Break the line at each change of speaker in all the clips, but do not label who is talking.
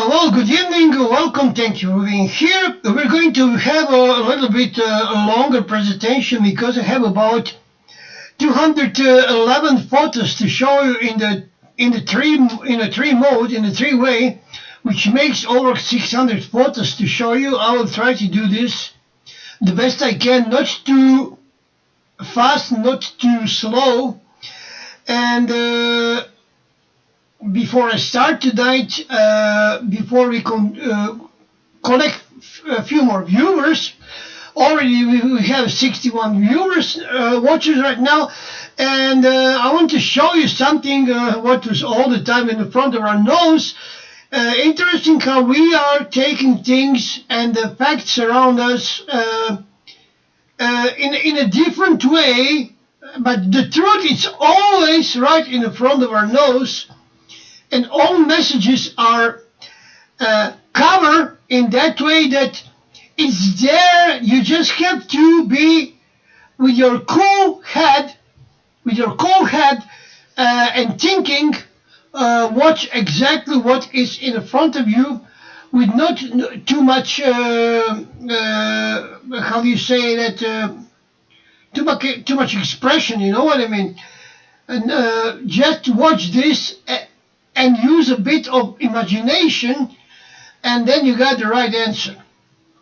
Well, good evening, welcome, thank you for being here. We're going to have a little bit longer presentation because I have about 211 photos to show you in the three way, which makes over 600 photos to show you. I will try to do this the best I can, not too fast, not too slow, and before I start tonight, before we connect a few more viewers, already we have 61 viewers, watchers right now, and I want to show you something what was all the time in the front of our nose. Interesting how we are taking things and the facts around us in a different way, but the truth is always right in the front of our nose. And all messages are covered in that way that it's there. You just have to be with your cool head, and thinking what is in front of you, with not too much. How do you say that? Too much expression. You know what I mean? And just watch this. And use a bit of imagination, and then you got the right answer.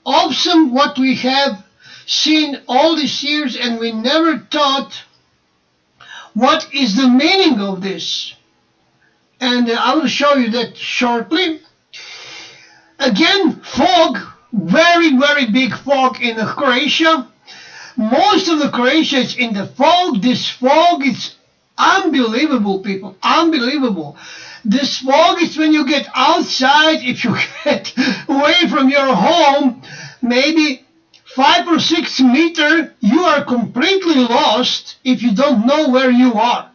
Awesome what we have seen all these years, and we never thought what is the meaning of this. And I will show you that shortly. Again, fog, very, very big fog in Croatia. Most of the Croatia is in the fog. This fog is unbelievable, people, unbelievable. This fog is when you get outside, if you get away from your home, maybe 5 or 6 meters, you are completely lost if you don't know where you are.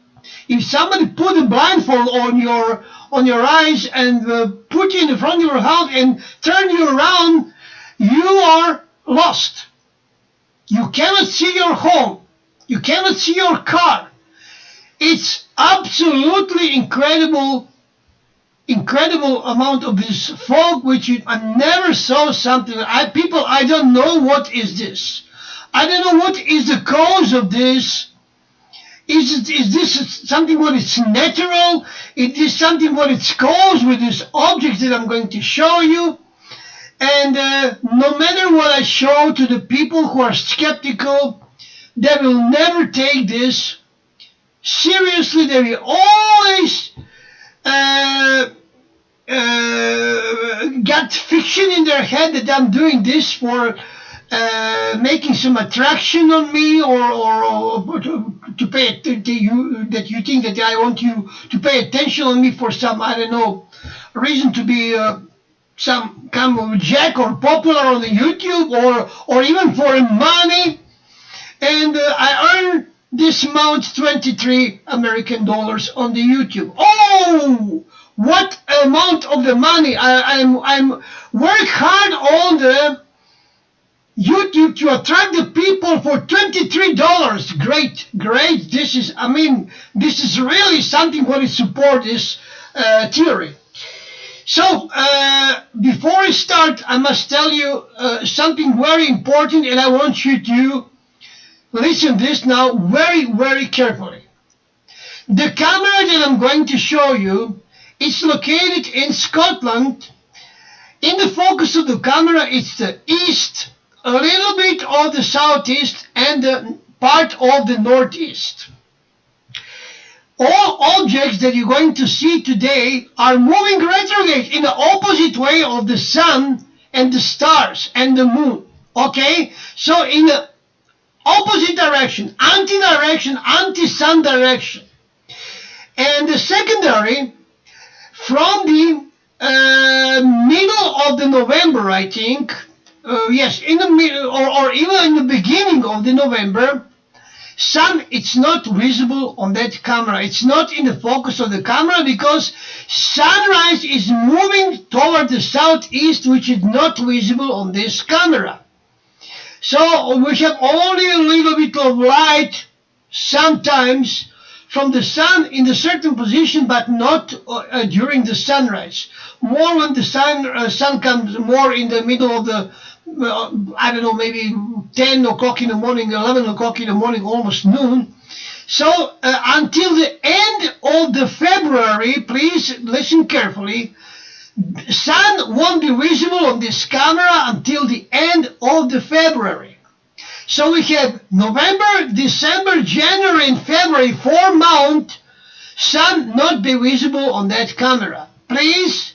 If somebody put a blindfold on your eyes and put you in the front of your house and turn you around, you are lost. You cannot see your home. You cannot see your car. It's absolutely incredible amount of this fog, which I never saw something. I don't know what is this. I don't know what is the cause of this. Is this something what is natural? Is this something what it's caused with this object that I'm going to show you? And no matter what I show to the people who are skeptical, they will never take this seriously. They will always got fiction in their head that I'm doing this for making some attraction on me, or to pay you, that you think that I want you to pay attention on me for some, I don't know, reason to be some kind of jack or popular on the YouTube, or even for money. And I earn this amount, 23 American dollars on the YouTube. Oh, what amount of the money! I'm work hard on the YouTube to attract the people for $23. Great. This is really something what is support this theory. So before I start, I must tell you something very important, and I want you to listen this now very, very carefully. The camera that I'm going to show you is located in Scotland. In the focus of the camera, it's the east, a little bit of the southeast, and the part of the northeast. All objects that you're going to see today are moving retrograde in the opposite way of the sun and the stars and the moon. Okay? So in the opposite direction, anti-sun direction. And the secondary, from the middle of the November, I think, yes, in the middle, or even in the beginning of the November, sun, it's not visible on that camera. It's not in the focus of the camera because sunrise is moving toward the southeast, which is not visible on this camera. So we have only a little bit of light sometimes from the sun in a certain position, but not during the sunrise. More when the sun comes more in the middle of the, I don't know, maybe 10 o'clock in the morning, 11 o'clock in the morning, almost noon. So until the end of the February, please listen carefully, sun won't be visible on this camera until the end of the February. So we have November, December, January, and February, 4 months, sun not be visible on that camera. Please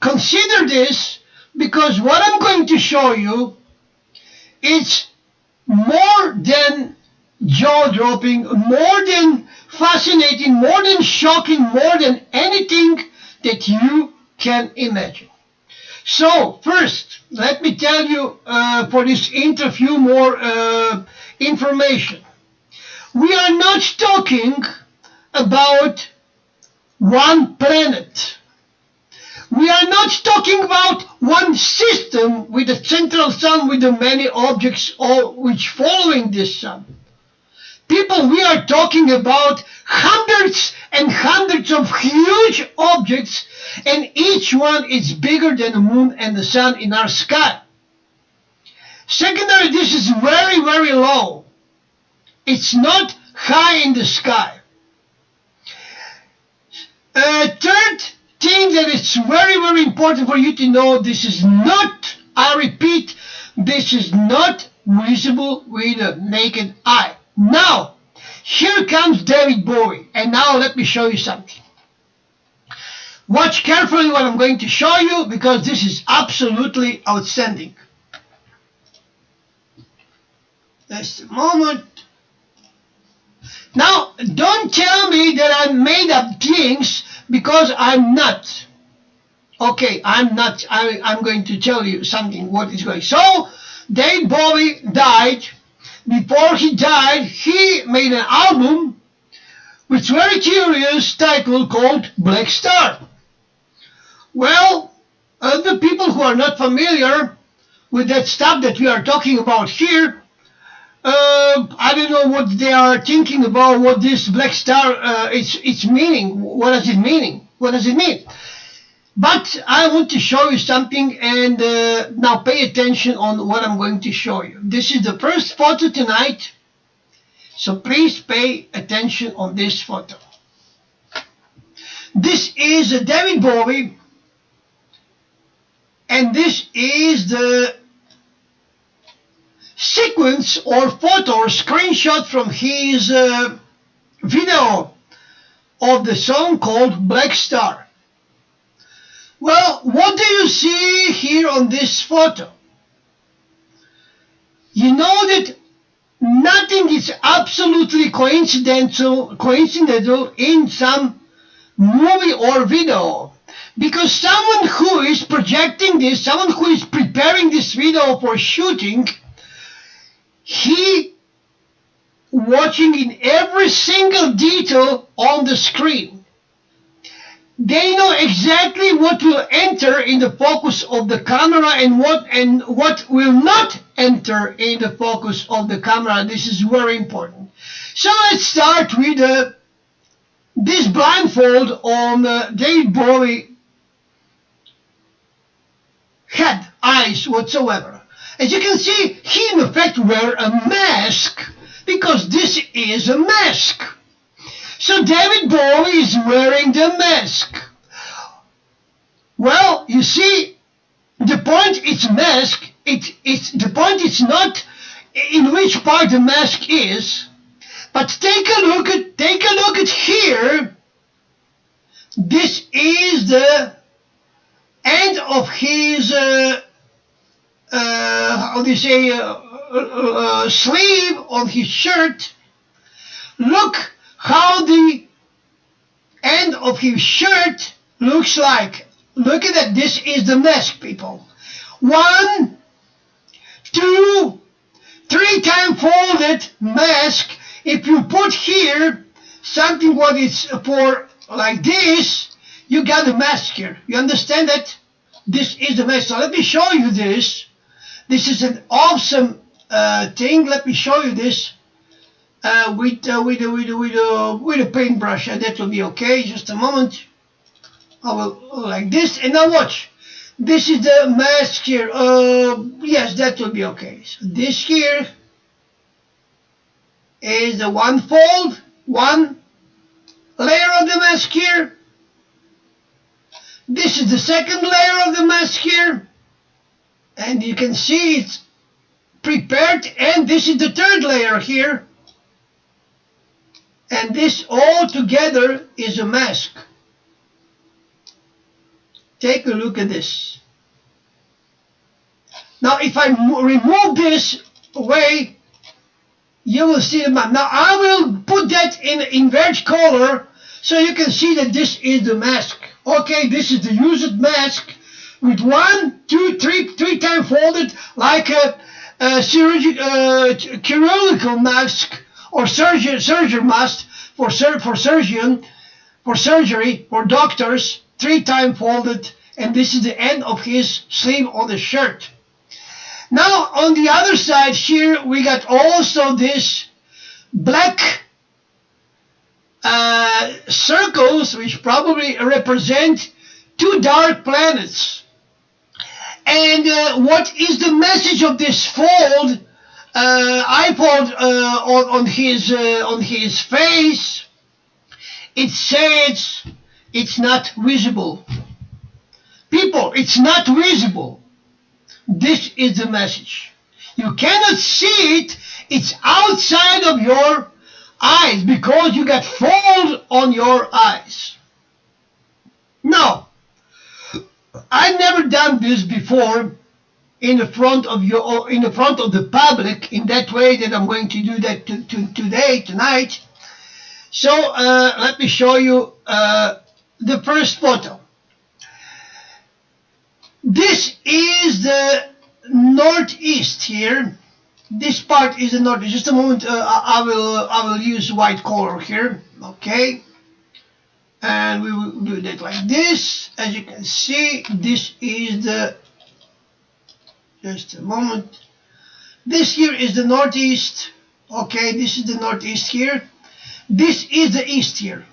consider this, because what I'm going to show you, it's more than jaw-dropping, more than fascinating, more than shocking, more than anything that you can imagine. So first, let me tell you for this interview more information. We are not talking about one planet. We are not talking about one system with a central sun with the many objects which following this sun. People, we are talking about hundreds and hundreds of huge objects, and each one is bigger than the moon and the sun in our sky. Secondary, this is very, very low. It's not high in the sky. Third thing that is very, very important for you to know, this is not, I repeat, this is not visible with the naked eye. Now, here comes David Bowie, and now let me show you something. Watch carefully what I'm going to show you, because this is absolutely outstanding. Just a moment. Now, don't tell me that I made up things, because I'm not. Okay, I'm not. I'm going to tell you something, what is going. So, David Bowie died. Before he died, he made an album with very curious title called Black Star. Well, the people who are not familiar with that stuff that we are talking about here, I don't know what they are thinking about, what this Black Star, its meaning. What does it mean? What does it mean? But I want to show you something, and now pay attention on what I'm going to show you. This is the first photo tonight, so please pay attention on this photo. This is David Bowie, and this is the sequence or photo or screenshot from his video of the song called Black Star. Well, what do you see here on this photo? You know that nothing is absolutely coincidental in some movie or video, because someone who is projecting this, someone who is preparing this video for shooting, he watching in every single detail on the screen. They know exactly what will enter in the focus of the camera and what will not enter in the focus of the camera. This is very important. So let's start with this blindfold on David Bowie head, eyes, whatsoever. As you can see, he in effect wear a mask, because this is a mask. So David Bowie is wearing the mask. Well, you see, the point it's mask. The point is not in which part the mask is, but take a look at here. This is the end of his how do you say sleeve on his shirt. Look how the end of his shirt looks like. Look at that. This is the mask, people. 1, 2, 3 times folded mask. If you put here something what is for like this, you got the mask here. You understand that? This is the mask. So let me show you this. This is an awesome thing. Let me show you this. with a paintbrush, and that will be okay. Just a moment. I will like this, and now watch. This is the mask here. Yes, that will be okay. So this here is the one layer of the mask here. This is the second layer of the mask here, and you can see it's prepared, and this is the third layer here, and this all together is a mask. Take a look at this. Now if I remove this away, you will see the map. Now I will put that in inverted color so you can see that this is the mask. Okay, this is the used mask with 1, 2, 3 times folded, like a chirurgical mask or surgery mask for surgery, for doctors, 3 times folded, and this is the end of his sleeve on the shirt. Now on the other side here we got also this black circles, which probably represent 2 dark planets. And what is the message of this fold? iPod on his face? It says it's not visible. People, it's not visible. This is the message. You cannot see it. It's outside of your eyes because you got fold on your eyes. Now, I've never done this before in the front of the public in that way that I'm going to do that tonight. So let me show you the first photo. This is the northeast here. This part is the northeast. Just a moment. I will use white color here. Okay. And we will do that like this. As you can see, this is the, just a moment, this here is the northeast. Okay, this is the northeast here. This is the east here.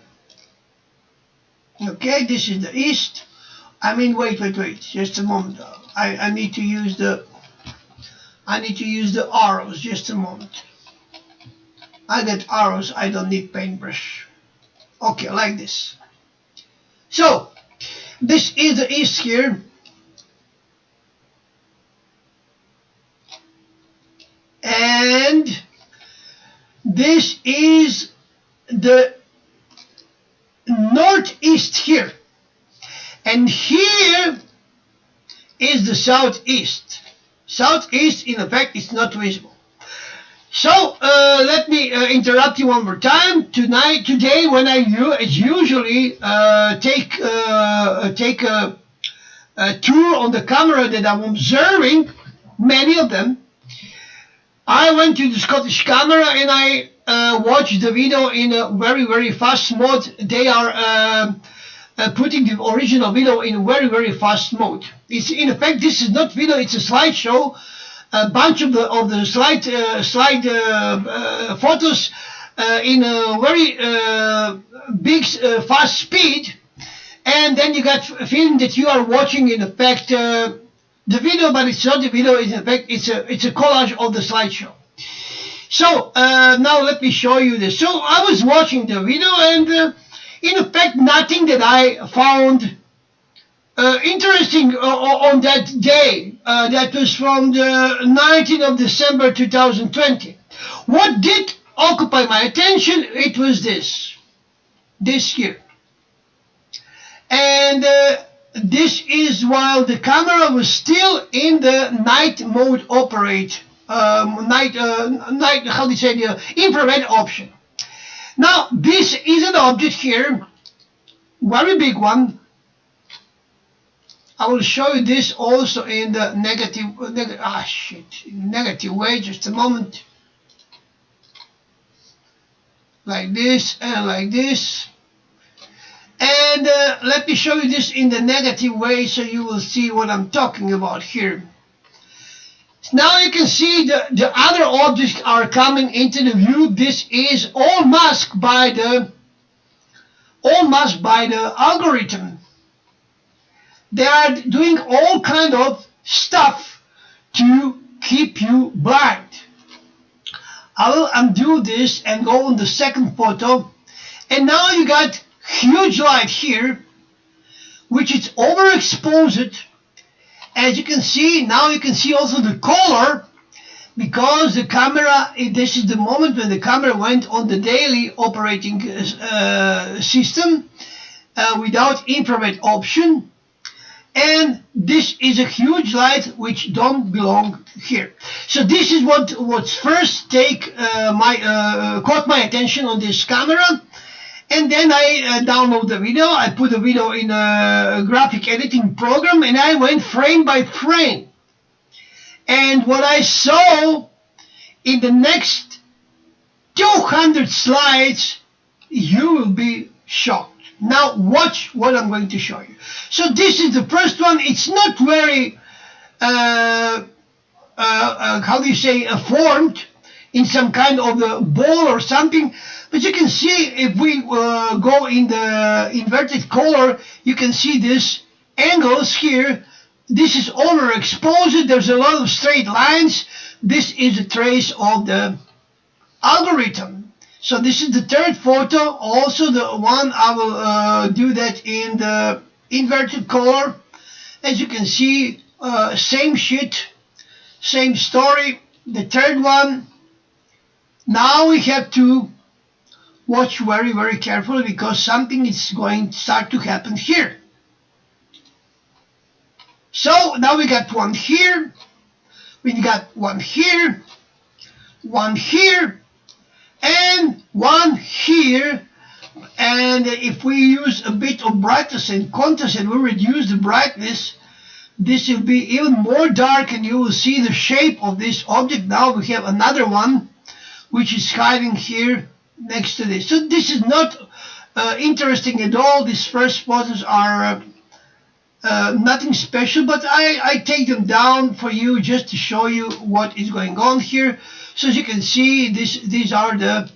Okay, this is the east. I mean, wait, just a moment. I need to use the arrows. Just a moment. I got arrows. I don't need paintbrush. Okay, like this. So this is the east here. And this is the northeast here. And here is the southeast. Southeast, in effect, is not visible. So let me interrupt you one more time. Today, when I usually take a tour on the camera that I'm observing, many of them, I went to the Scottish camera and I watched the video in a very, very fast mode. They are putting the original video in a very, very fast mode. It's, in effect, this is not video, it's a slideshow. A bunch of the slide photos in a very big fast speed, and then you got a feeling that you are watching, in effect, the video, but it's not the video. In effect, it's a collage of the slideshow. So now let me show you this. So I was watching the video, and in effect, nothing that I found interesting on that day. That was from the 19th of December 2020. What did occupy my attention? It was this here. And this is while the camera was still in the night mode operate, night, how do you say, the infrared option. Now, this is an object here, very big one. I will show you this also in the negative way, just a moment. Like this and like this. And let me show you this in the negative way so you will see what I'm talking about here. Now you can see the other objects are coming into the view. This is all masked by the algorithm. They are doing all kind of stuff to keep you blind. I will undo this and go on the second photo. And now you got huge light here, which is overexposed. As you can see, now you can see also the color, because the camera, this is the moment when the camera went on the daily operating system without infrared option. And this is a huge light which don't belong here. So this is what's first caught my attention on this camera. And then I download the video. I put the video in a graphic editing program, and I went frame by frame. And what I saw in the next 200 slides, you will be shocked. Now watch what I'm going to show you. So this is the first one. It's not very, how do you say, formed in some kind of a ball or something. But you can see if we go in the inverted color, you can see these angles here. This is overexposed. There's a lot of straight lines. This is a trace of the algorithm. So this is the third photo. Also the one I will do that in the inverted color. As you can see, same shit, same story. The third one. Now we have to watch very, very carefully, because something is going to start to happen here. So now we got one here, we got one here, one here, and one here. And if we use a bit of brightness and contrast and we reduce the brightness, this will be even more dark, and you will see the shape of this object. Now we have another one which is hiding here next to this. So this is not interesting at all. These first photos are nothing special, but I take them down for you just to show you what is going on here. So as you can see, these are the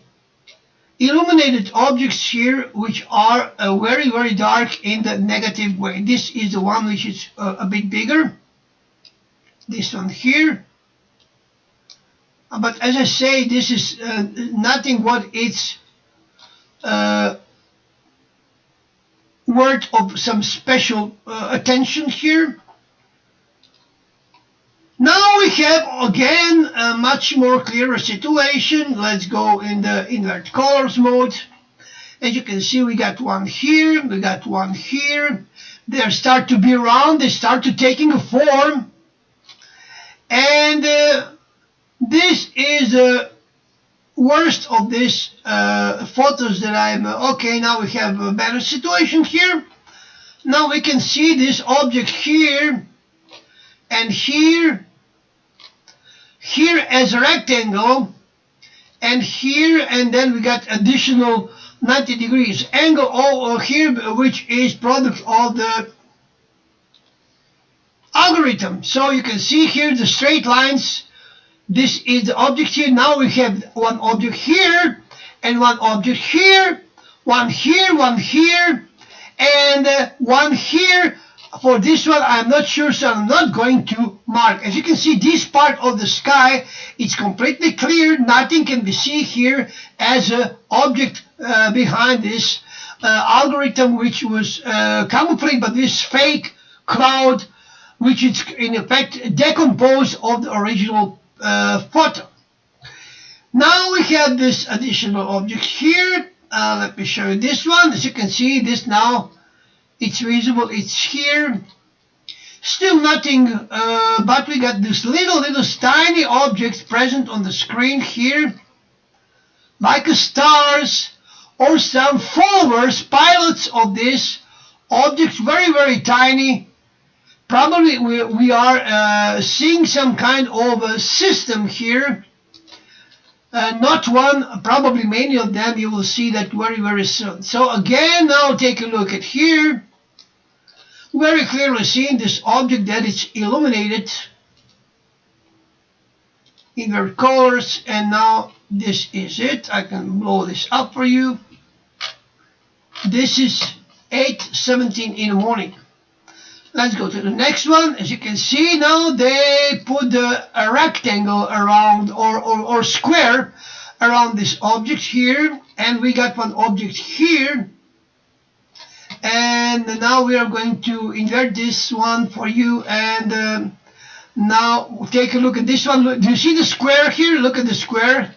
illuminated objects here, which are very, very dark in the negative way. This is the one which is a bit bigger. This one here. But as I say, this is nothing what it's worth of some special attention here. Now we have again a much more clearer situation. Let's go in the invert colors mode. As you can see, we got one here, we got one here. They start to be round, they start to taking a form. And this is the worst of these photos that I'm... okay, now we have a better situation here. Now we can see this object here and here as a rectangle, and here, and then we got additional 90 degrees angle over here, which is product of the algorithm. So you can see here the straight lines. This is the object here. Now we have one object here and one object here, one here, one here, and one here. For this one I'm not sure, so I'm not going to mark. As you can see, this part of the sky is completely clear. Nothing can be seen here as an object behind this algorithm, which was camouflaged by this fake cloud, which is in effect decomposed of the original photo. Now we have this additional object here. Let me show you this one. As you can see, this now it's visible, it's here. Still nothing, but we got this little tiny objects present on the screen here, like stars or some followers, pilots of this objects, very, very tiny. Probably we are seeing some kind of a system here. Not one, probably many of them. You will see that very, very soon. So again, now take a look at here. Very clearly seeing this object that is illuminated. invert colors, and now this is it. I can blow this up for you. This is 8:17 in the morning. Let's go to the next one. As you can see now, they put a rectangle around or square around this object here, and we got one object here. And now we are going to invert this one for you, and now take a look at this one. Do you see the square here? Look at the square.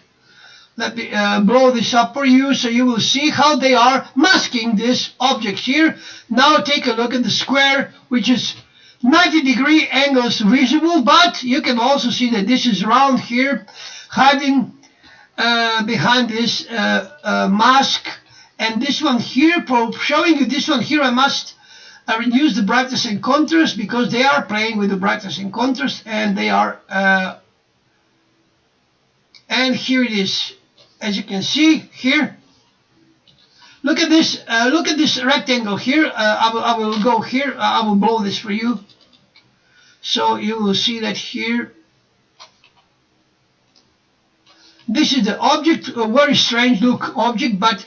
Let me blow this up for you so you will see how they are masking this object here. Now take a look at the square, which is 90-degree angles visible, but you can also see that this is round here, hiding behind this mask. And this one here, for showing you this one here, I must reduce the brightness and contrast, because they are playing with the brightness and contrast, and they are and here it is. As you can see here, look at this rectangle here. I will go here. I will blow this for you, so you will see that here. This is the object, a very strange look object, but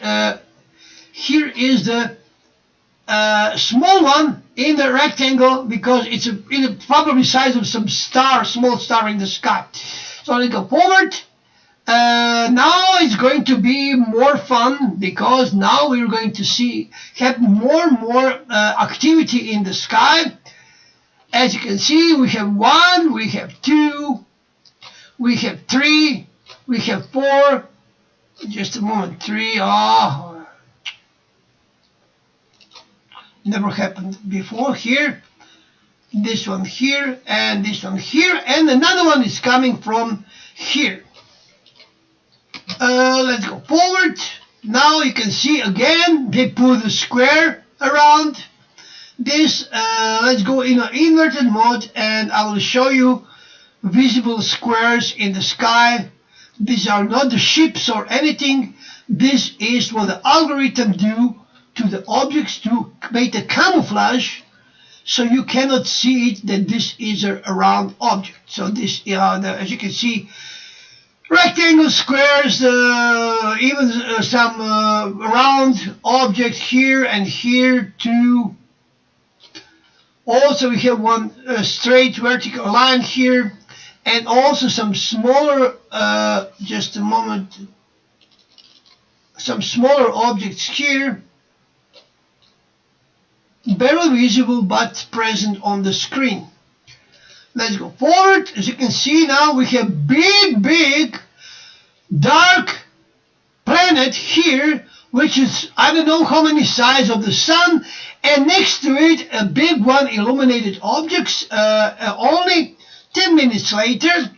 here is the small one in the rectangle, because it's probably size of some star, small star in the sky. So let's go forward. Now it's going to be more fun, because now we're going to have more and more activity in the sky. As you can see, we have 1, we have 2, we have 3, we have 4. Just a moment, 3. Oh, never happened before here. This one here, and this one here, and another one is coming from here. Let's go forward. Now you can see again they put a square around this. Let's go in an inverted mode, and I will show you visible squares in the sky. These are not the ships or anything. This is what the algorithm do to the objects to make the camouflage, so you cannot see it that this is a round object. So this, as you can see, rectangles, squares, even some round objects here and here too. Also we have one straight vertical line here, and also some smaller, just a moment, some smaller objects here, barely visible but present on the screen. Let's go forward. As you can see now, we have big dark planet here, which is I don't know how many size of the sun, and next to it a big one illuminated objects. Only 10 minutes later,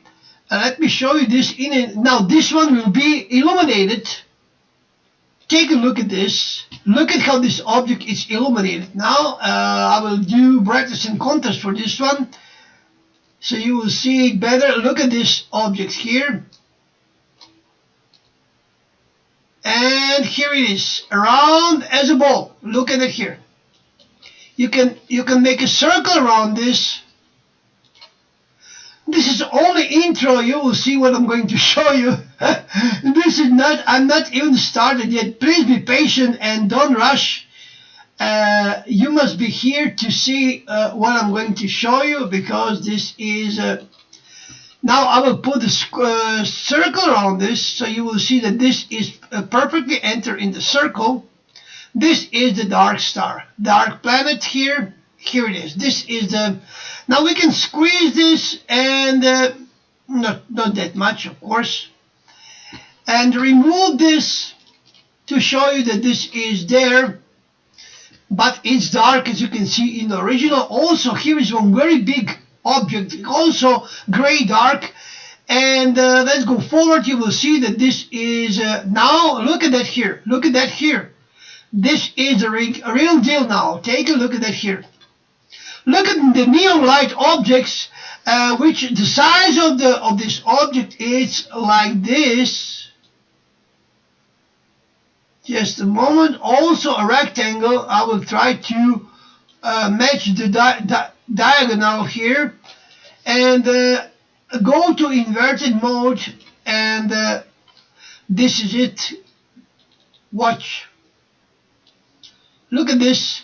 let me show you this. Now this one will be illuminated. Take a look at this. Look at how this object is illuminated. Now I will do brightness and contrast for this one, so you will see it better. Look at this object here. And here it is, round as a ball. Look at it here. You can make a circle around this. This is only intro. You will see what I'm going to show you. This is not, I'm not even started yet. Please be patient and don't rush. You must be here to see what I'm going to show you, because this is now I will put a circle around this, so you will see that this is perfectly enter in the circle. This is the dark star, dark planet here. Here it is. This is the, now we can squeeze this, and not that much of course, and remove this to show you that this is there, but it's dark as you can see in the original. Also here is one very big object, also gray dark. And let's go forward. You will see that this is now look at that here, look at that here. This is a real deal. Now take a look at that here. Look at the neon light objects, which the size of this object is like this. Just a moment. Also a rectangle. I will try to match the diagonal here, and go to inverted mode, and this is it. Watch. Look at this.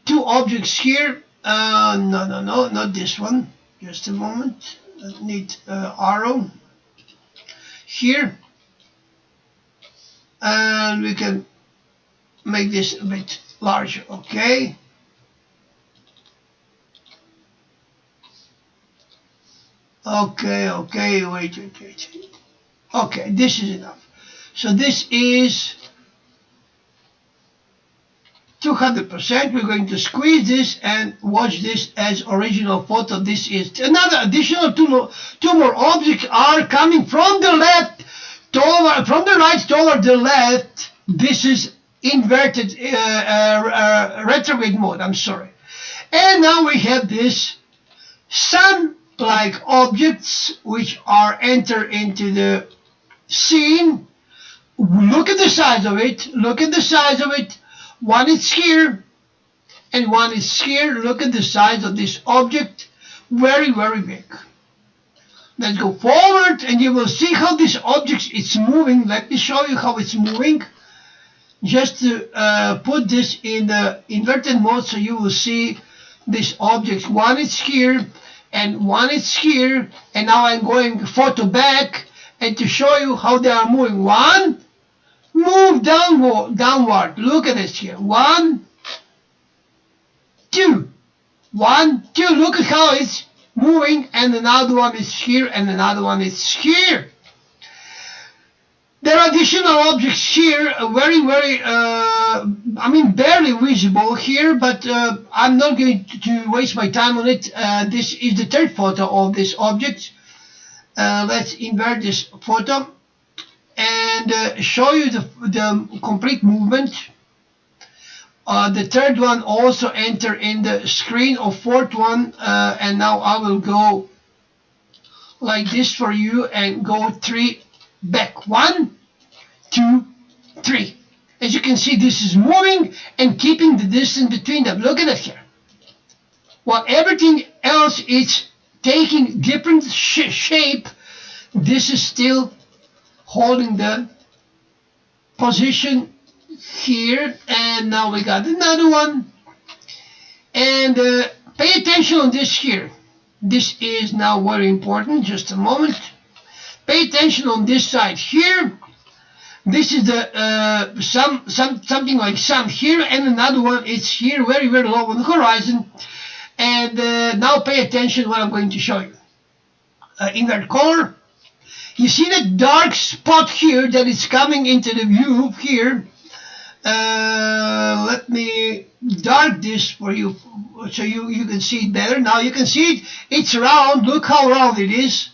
Two objects here. No, not this one. Just a moment. I need arrow here, and we can make this a bit larger. Okay. Okay. Wait. Okay, this is enough. So this is 200%. We're going to squeeze this and watch this as original photo. This is another additional two more objects are coming from the left toward, from the right toward the left. This is inverted retrograde mode. I'm sorry. And now we have this sun-like objects which are enter into the scene. Look at the size of it. Look at the size of it. One is here and one is here. Look at the size of this object. Very, very big. Let's go forward and you will see how this object is moving. Let me show you how it's moving. Just to put this in the inverted mode so you will see this object. One is here and one is here. And now I'm going photo back and to show you how they are moving. One. Move downward. Look at this here. 1, 2. 1, 2. Look at how it's moving. And another one is here. And another one is here. There are additional objects here. Very, barely visible here. But I'm not going to waste my time on it. This is the third photo of this object. Let's invert this photo and show you the complete movement. The third one also enter in the screen of fourth one, and now I will go like this for you and go 3 back. 1, 2, 3. As you can see, this is moving and keeping the distance between them. Look at it here. While everything else is taking different shape, this is still holding the position here. And now we got another one. And pay attention on this here. This is now very important. Just a moment. Pay attention on this side here. This is the something like sun here, and another one is here, very, very low on the horizon. And now pay attention what I'm going to show you. Invert color. You see the dark spot here that is coming into the view here. Let me dark this for you so you can see it better. Now you can see it. It's round. Look how round it is.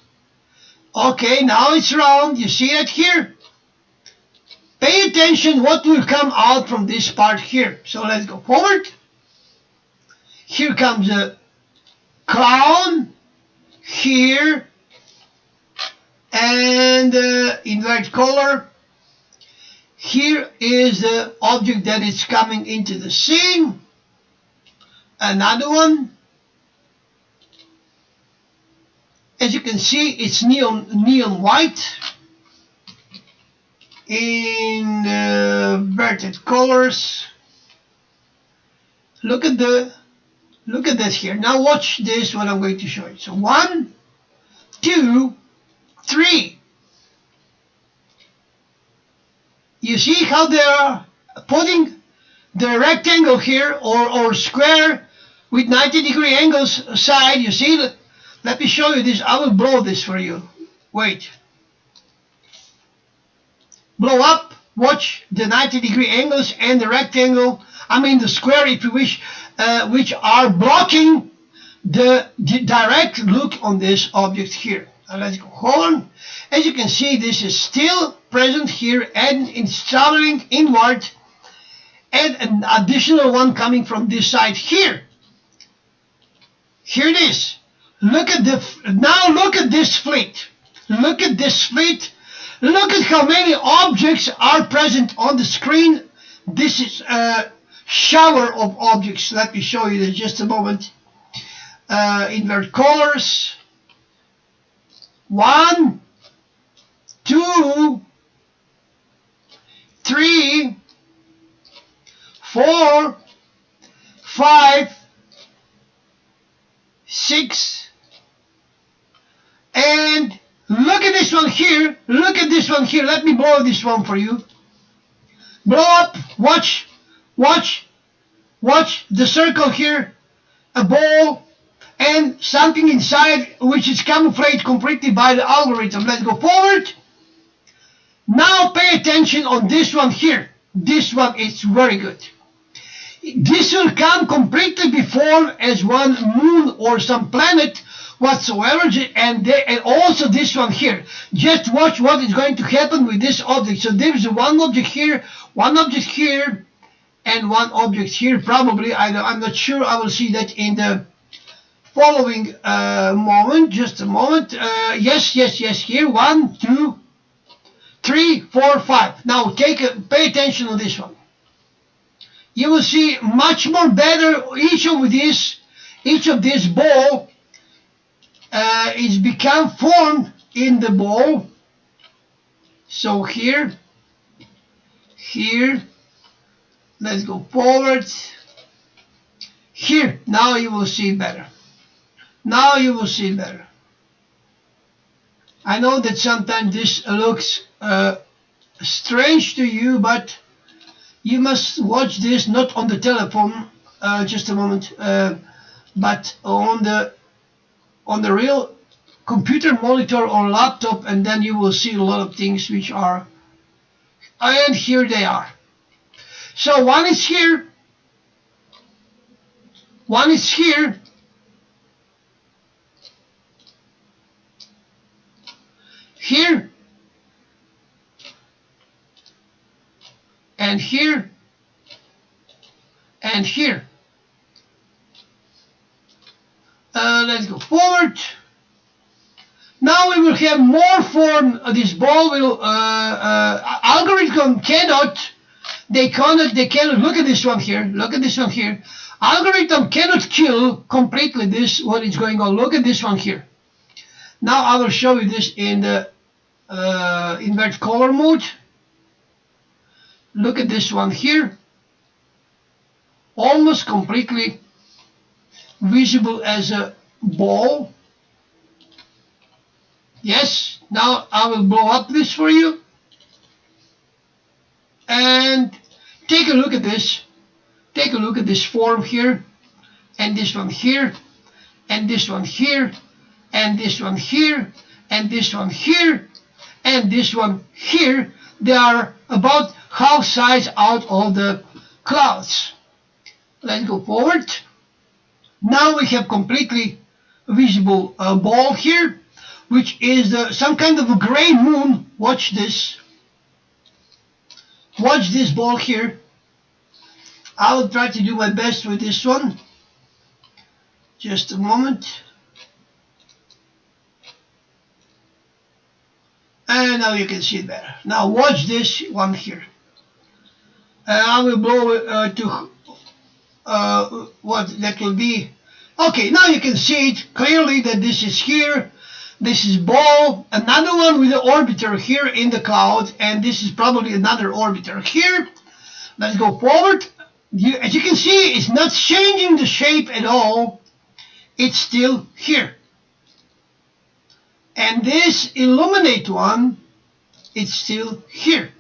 Okay, now it's round. You see it here? Pay attention what will come out from this part here. So let's go forward. Here comes a crown. Here. And invert color. Here is the object that is coming into the scene. Another one. As you can see, it's neon white. Inverted colors. Look at this here. Now watch this. What I'm going to show you. So 1, 2, 3. You see how they are putting the rectangle here or square with 90-degree angles side. You see that? Let me show you this. I will blow this for you. Wait. Blow up. Watch the 90-degree angles and the rectangle. I mean the square, if you wish, which are blocking the direct look on this object here. Let's go on. As you can see, this is still present here and it's traveling inward, and an additional one coming from this side here. Here it is. Look at look at this fleet. Look at this fleet. Look at how many objects are present on the screen. This is a shower of objects. Let me show you this just a moment. Invert colors. 1, 2, 3, 4, 5, 6, and look at this one here. Look at this one here. Let me blow this one for you. Blow up. Watch. Watch. Watch the circle here. A ball and something inside which is camouflaged completely by the algorithm. Let's go forward. Now pay attention on this one here. This one is very good. This will come completely before as one moon or some planet whatsoever, and also this one here. Just watch what is going to happen with this object. So there's one object here, and one object here. Probably, I'm not sure. I will see that in the following moment. Just a moment. Yes. Here, 1, 2, 3, 4, 5. Now pay attention on this one. You will see much more better. Each of this ball is become formed in the ball. So here. Let's go forward. Here. Now you will see better. I know that sometimes this looks strange to you, but you must watch this not on the telephone, just a moment, but on the real computer monitor or laptop, and then you will see a lot of things which are, and here they are. So one is here, here, and here, and here. Let's go forward. Now we will have more form. This ball will algorithm cannot. They cannot. Look at this one here. Algorithm cannot kill completely this. What is going on? Look at this one here. Now I will show you this in the invert color mode. Look at this one here. Almost completely visible as a ball. Yes. Now I will blow up this for you. And take a look at this. Take a look at this form here. And this one here. And this one here. And this one here. And this one here. And this one here. They are about half size out of the clouds. Let's go forward. Now we have completely visible ball here, which is some kind of a gray moon. Watch this. Watch this ball here. I will try to do my best with this one. Just a moment. And now you can see it better. Now watch this one here. I will blow it to what that will be. Okay, now you can see it clearly that this is here. This is ball, another one with the orbiter here in the cloud, and this is probably another orbiter here. Let's go forward. As you can see, it's not changing the shape at all. It's still here. And this illuminate one, it's still here.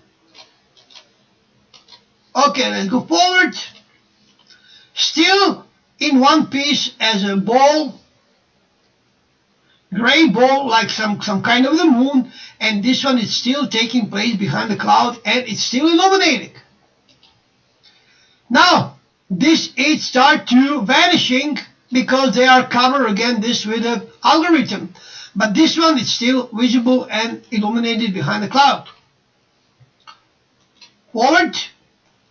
Okay, let's go forward. Still in one piece as a ball. Gray ball like some kind of the moon, and this one is still taking place behind the cloud, and it's still illuminating. Now this it start to vanishing because they are covered again this with the algorithm, but this one is still visible and illuminated behind the cloud. Forward.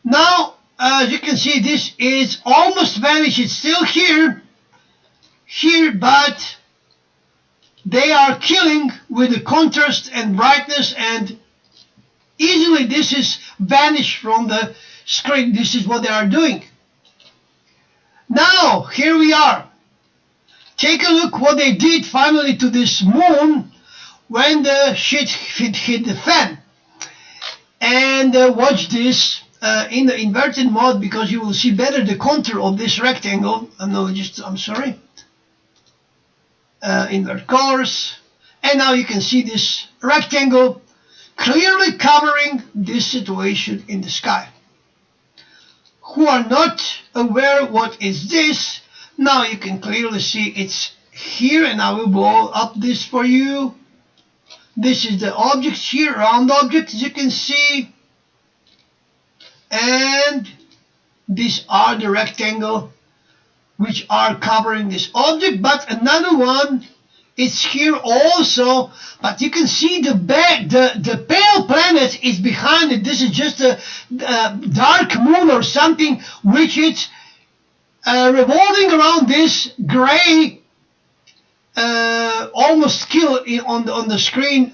Now as you can see, this is almost vanished. It's still here, but they are killing with the contrast and brightness, and easily this is vanished from the screen. This is what they are doing. Now here we are. Take a look what they did finally to this moon. when the shit hit the fan. And watch this in the inverted mode, because you will see better the contour of this rectangle. I'm sorry. Invert colors. And now you can see this rectangle clearly covering this situation in the sky. Who are not aware what is this, now you can clearly see it's here, and I will blow up this for you. This is the objects here, round objects, as you can see. And these are the rectangle which are covering this object, but another one is here also, but you can see the pale planet is behind it. This is just a dark moon or something, which is revolving around this gray, almost kill on the screen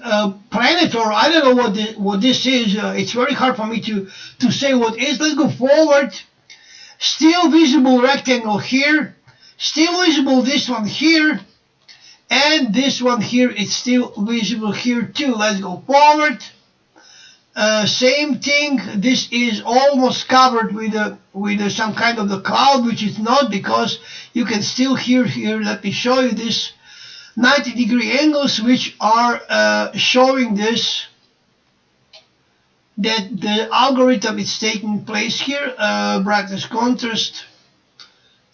planet, or I don't know what this is. It's very hard for me to say what is. Let's go forward. Still visible rectangle here, still visible this one here, and this one here is still visible here too. Let's go forward. Same thing. This is almost covered with some kind of the cloud, which is not, because you can still hear here. Let me show you this 90-degree angles, which are showing this, that the algorithm is taking place here. Brightness contrast,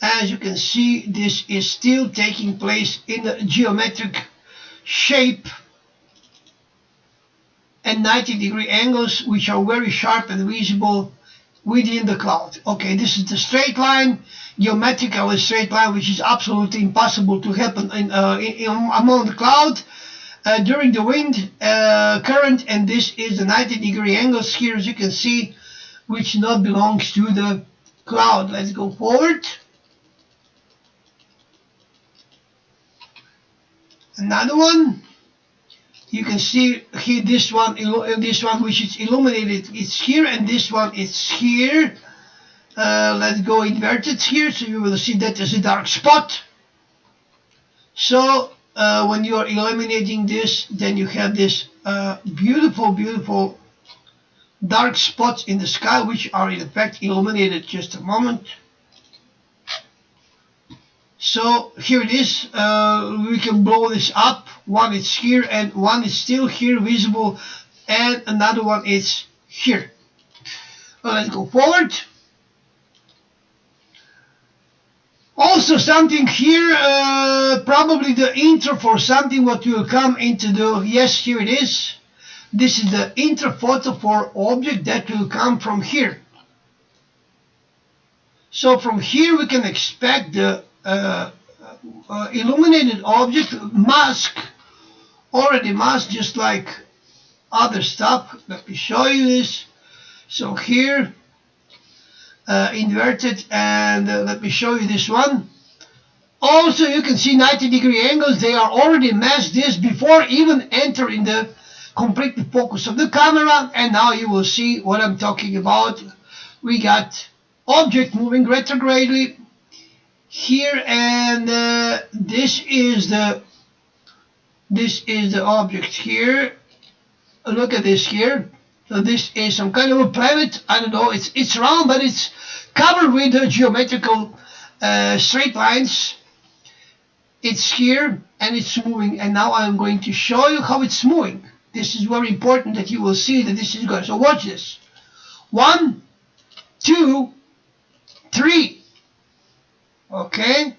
as you can see, this is still taking place in a geometric shape, and 90-degree angles, which are very sharp and visible within the cloud. Okay, this is the straight line, geometrically straight line, which is absolutely impossible to happen among the cloud during the wind current. And this is the 90-degree angles here, as you can see, which not belongs to the cloud. Let's go forward. Another one. You can see here this one which is illuminated, it's here, and this one is here. Let's go inverted here, so you will see that there's a dark spot. So when you are illuminating this, then you have this beautiful dark spots in the sky, which are in fact illuminated. Just a moment. So here it is. We can blow this up. One is here and one is still here visible, and another one is here. Let's go forward. Also something here, probably the intro for something what will come into the, yes, here it is. This is the intro photo for object that will come from here. So from here we can expect the illuminated object mask, already masked, just like other stuff. Let me show you this. So here inverted, and let me show you this one. Also you can see 90-degree angles, they are already masked this before even entering the complete focus of the camera. And now you will see what I'm talking about. We got object moving retrogradely here, and this is the object here. Look at this here. So this is some kind of a planet. I don't know, it's round, but it's covered with the geometrical straight lines. It's here and it's moving, and now I'm going to show you how it's moving. This is very important that you will see that this is good. So watch this. 1, 2, 3. Okay,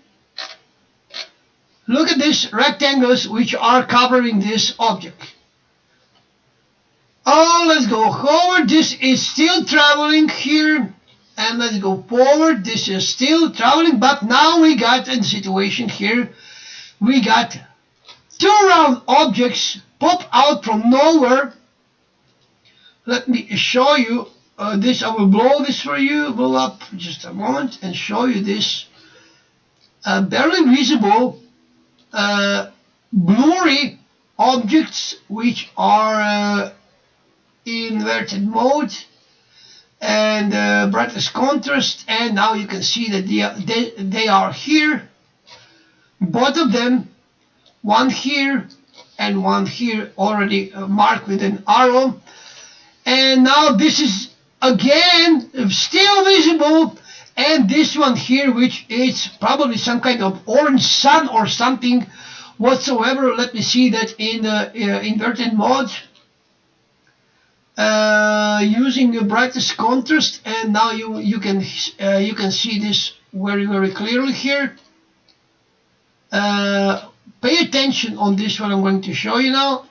look at these rectangles which are covering this object. Oh, let's go forward. This is still traveling here, and let's go forward. This is still traveling, but now we got a situation here. We got two round objects pop out from nowhere. Let me show you this. I will blow this for you, blow up just a moment, and show you this barely visible blurry objects which are inverted mode and brightness contrast. And now you can see that they are here, both of them, one here and one here already marked with an arrow. And now this is again still visible, and this one here, which is probably some kind of orange sun or something whatsoever. Let me see that in the inverted mode, using the brightest contrast, and now you can see this very clearly here. Pay attention on this one I'm going to show you now.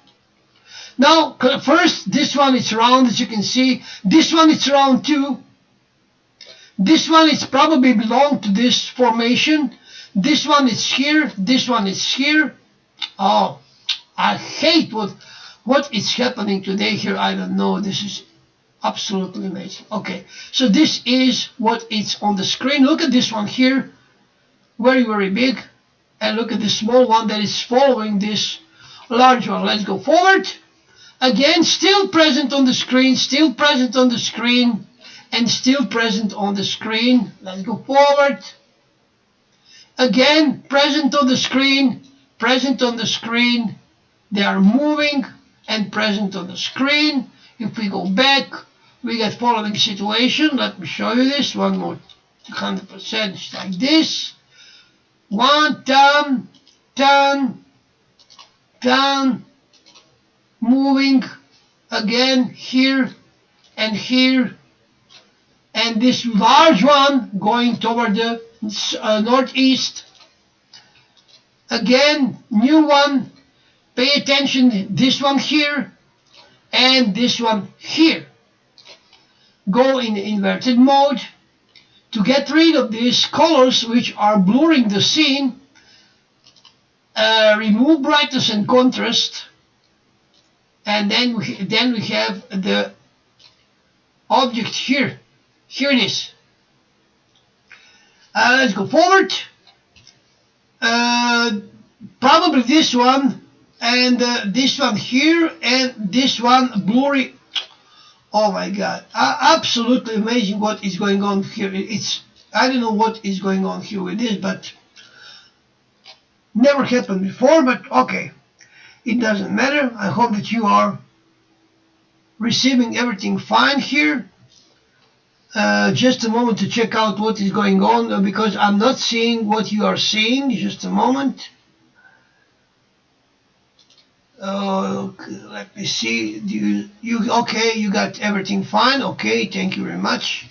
Now, first, this one is round, as you can see. This one is round too. This one is probably belong to this formation. This one is here. This one is here. Oh, I hate what is happening today here. I don't know. This is absolutely amazing. Okay, so this is what is on the screen. Look at this one here. Very big. And look at the small one that is following this large one. Let's go forward. Again, still present on the screen, still present on the screen, and still present on the screen. Let's go forward. Again, present on the screen, present on the screen. They are moving and present on the screen. If we go back, we get following situation. Let me show you this one more 100%, like this. One, down, down, down, moving again here and here, and this large one going toward the northeast. Again, new one. Pay attention, this one here and this one here. Go in inverted mode to get rid of these colors which are blurring the scene. Remove brightness and contrast, and then we have the object here. Here it is. Let's go forward. Probably this one and this one here and this one blurry. Oh my God, absolutely amazing what is going on here. I don't know what is going on here with this, but never happened before. But okay, it doesn't matter. I hope that you are receiving everything fine here. Just a moment to check out what is going on, because I'm not seeing what you are seeing. Just a moment. Let me see. You okay? You got everything fine? Okay, thank you very much.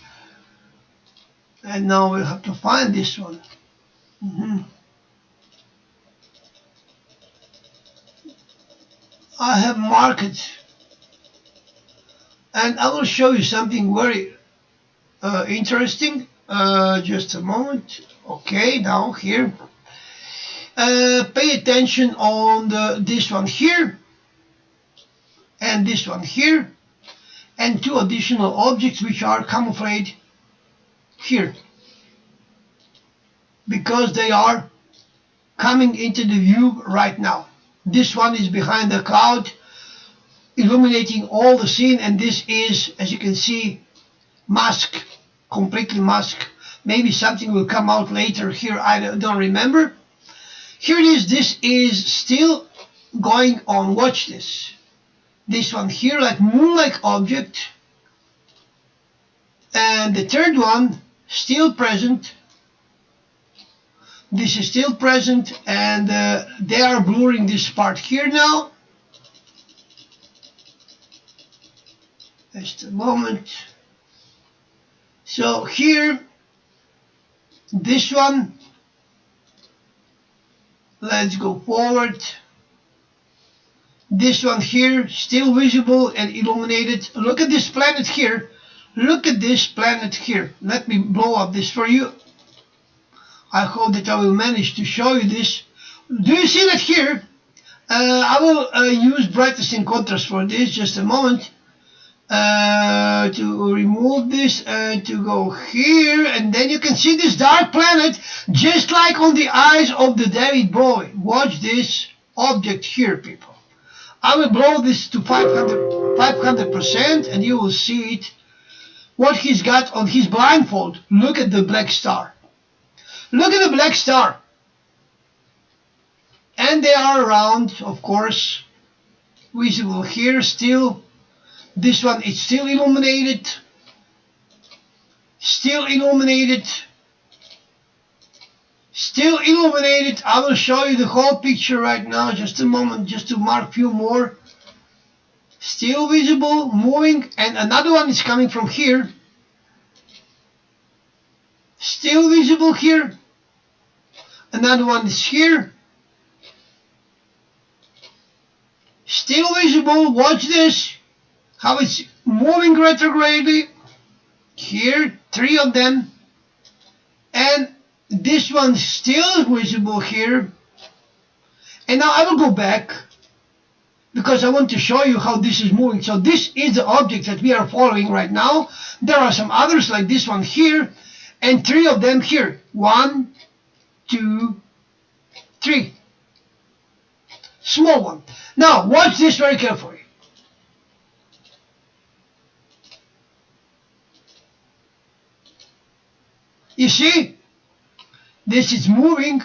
And now we'll have to find this one. I have marked it, and I will show you something very interesting. Just a moment. Okay, now here. Pay attention on this one here and this one here, and two additional objects which are camouflaged here, because they are coming into the view right now. This one is behind the cloud, illuminating all the scene, and this is, as you can see, mask, completely mask. Maybe something will come out later here, I don't remember. Here it is. This is still going on. Watch this. This one here, like moon-like object, and the third one still present. This is still present, and they are blurring this part here now. Just a moment. So here, this one. Let's go forward. This one here, still visible and illuminated. Look at this planet here. Look at this planet here. Let me blow up this for you. I hope that I will manage to show you this. Do you see that here? I will use brightness and contrast for this. Just a moment. To remove this and to go here, and then you can see this dark planet just like on the eyes of the David Bowie. Watch this object here, people. I will blow this to 500%, and you will see it, what he's got on his blindfold. Look at the black star. Look at the black star. And they are around, of course, visible here still. This one is still illuminated. Still illuminated. Still illuminated. I will show you the whole picture right now. Just a moment, just to mark a few more. Still visible, moving, and another one is coming from here. Still visible here. Another one is here. Still visible. Watch this. How it's moving retrogradely. Here, 3 of them. And this one's still visible here. And now I will go back, because I want to show you how this is moving. So this is the object that we are following right now. There are some others like this one here, and 3 of them here. 1, 2, 3. Small one. Now watch this very carefully. You see, this is moving,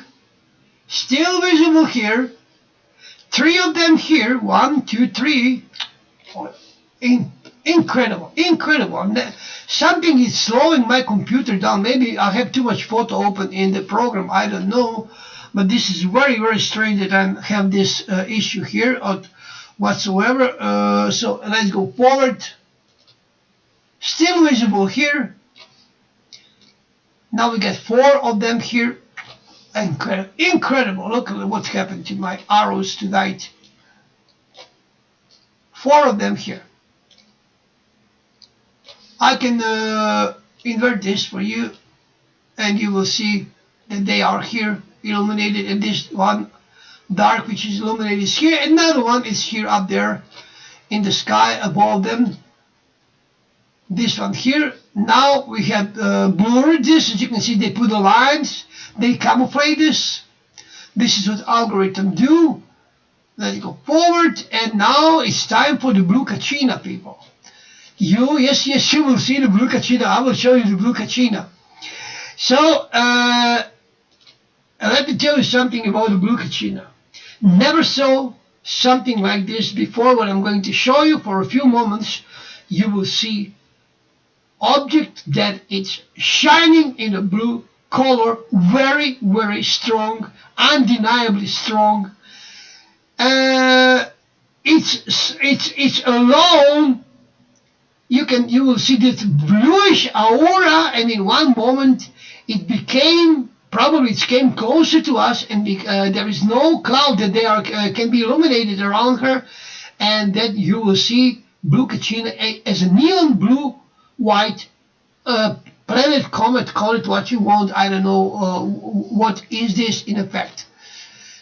still visible here. 3 of them here. 1, 2, 3. Oh, incredible, incredible. Something is slowing my computer down. Maybe I have too much photo open in the program. I don't know. But this is very, very strange that I have this issue here or whatsoever. So let's go forward. Still visible here. Now we get 4 of them here. Incredible. Look at what's happened to my arrows tonight. 4 of them here. I can invert this for you, and you will see that they are here illuminated, and this one dark which is illuminated is here. Another one is here up there in the sky above them. This one here. Now we have blurred this. As you can see, they put the lines, they camouflage this. This is what algorithms do. Let's go forward, and now it's time for the blue kachina, people. Yes, you will see the blue kachina. I will show you the blue kachina. So let me tell you something about the blue kachina. Never saw something like this before. What I'm going to show you for a few moments, you will see object that it's shining in a blue color, very, very strong, undeniably strong. It's alone. You will see this bluish aura, and in one moment it came closer to us, and there is no cloud that can be illuminated around her, and then you will see blue kachina as a neon blue white planet, comet, call it what you want. I don't know what is this in effect.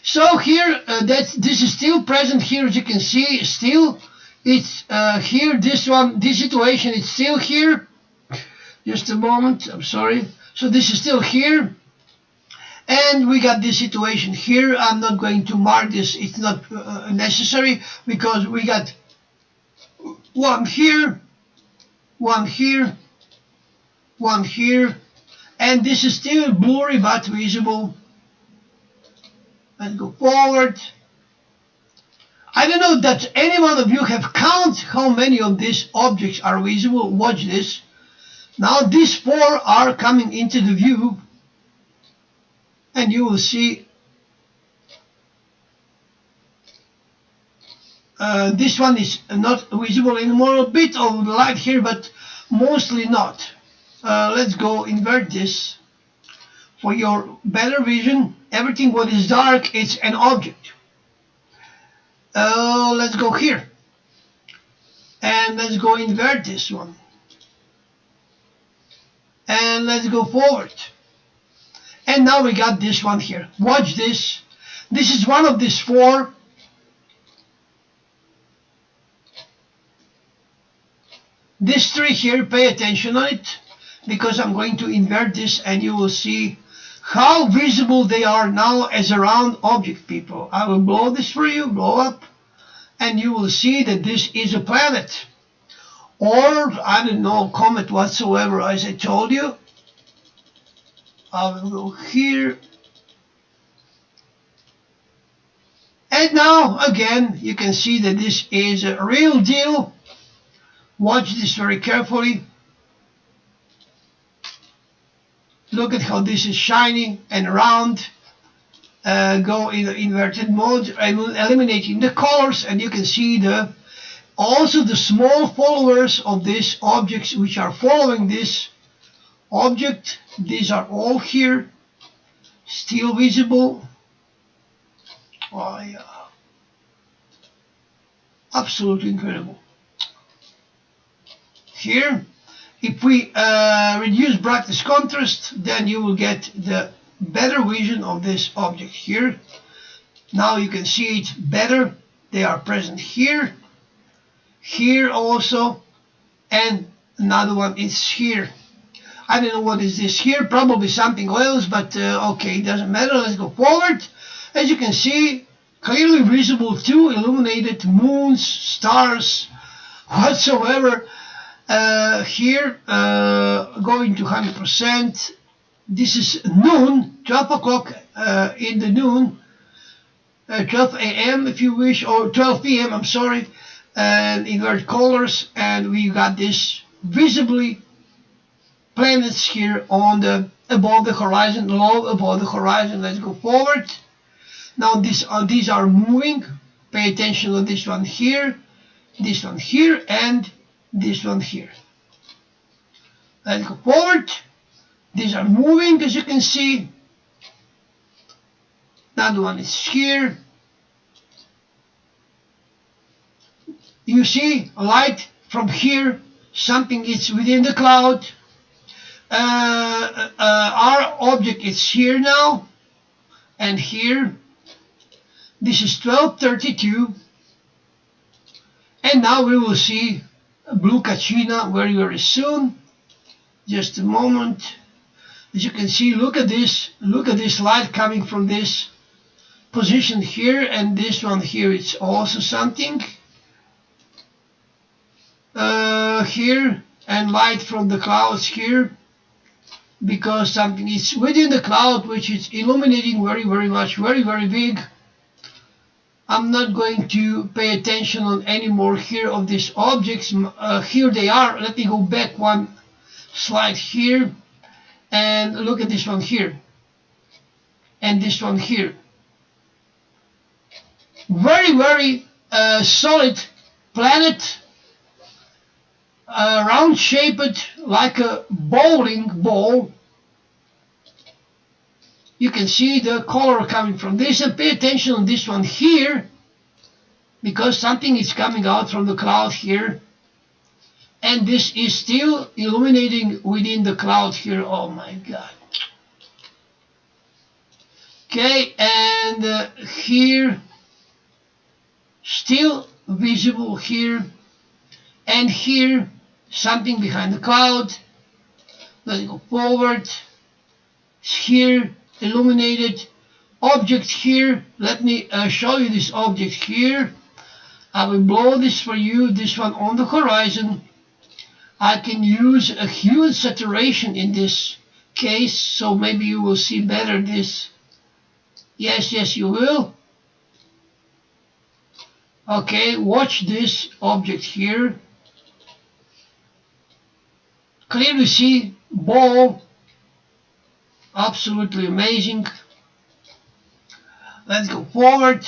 So here, this is still present here, as you can see. Still, it's here. This situation, it's still here. Just a moment. I'm sorry. So this is still here, and we got this situation here. I'm not going to mark this. It's not necessary, because we got 1 here, 1 here, 1 here, and this is still blurry but visible. Let's go forward. I don't know that any one of you have counted how many of these objects are visible. Watch this. Now these 4 are coming into the view, and you will see this one is not visible anymore. A bit of light here, but mostly not. Let's go invert this for your better vision. Everything what is dark, it's an object. Let's go here, and let's go invert this one, and let's go forward. And now we got this one here. Watch this. This is one of these 4. This 3 here, pay attention on it, because I'm going to invert this, and you will see how visible they are now as a round object, people. I will blow this for you, blow up, and you will see that this is a planet, or I don't know, comet whatsoever, as I told you. I will go here, And now again you can see that this is a real deal. Watch this very carefully. Look at how this is shiny and round. Go in the inverted mode, eliminating the colors, and you can see also the small followers of these objects which are following this object. These are all here, still visible. Oh yeah, absolutely incredible. Here, if we reduce brightness contrast, then you will get the better vision of this object here. Now you can see it better. They are present here, here also, and another one is here. I don't know what is this here, probably something else, but okay, it doesn't matter. Let's go forward. As you can see, clearly visible two illuminated moons, stars, whatsoever. Here, going to 100%. This is noon, 12 o'clock in the noon, 12 a.m. if you wish, or 12 p.m. I'm sorry, and invert colors, and we got this visibly planets here on the above the horizon, low above the horizon. Let's go forward. Now these are moving. Pay attention to this one here, and this one here. Let's go forward. These are moving, as you can see. Another one is here. You see light from here. Something is within the cloud. Our object is here now, and here. This is 12:32, and now we will see blue Kachina very, very soon. Just a moment. As you can see, look at this light coming from this position here, and this one here, it's also something here, and light from the clouds here, because something is within the cloud which is illuminating very, very much, very, very big. I'm not going to pay attention on any more here of these objects. Here they are. Let me go back one slide here. And look at this one here, and this one here. Very, very solid planet, round shaped like a bowling ball. You can see the color coming from this, and pay attention on this one here, because something is coming out from the cloud here. And this is still illuminating within the cloud here. Oh my God. Okay, and here, still visible here, and here, something behind the cloud. Let's go forward. Here, illuminated object here. Let me show you this object here. I will blow this for you, this one on the horizon. I can use a hue and saturation in this case, so maybe you will see better this. Yes, you will. Okay, watch this object here. Clearly see ball. Absolutely amazing. Let's go forward.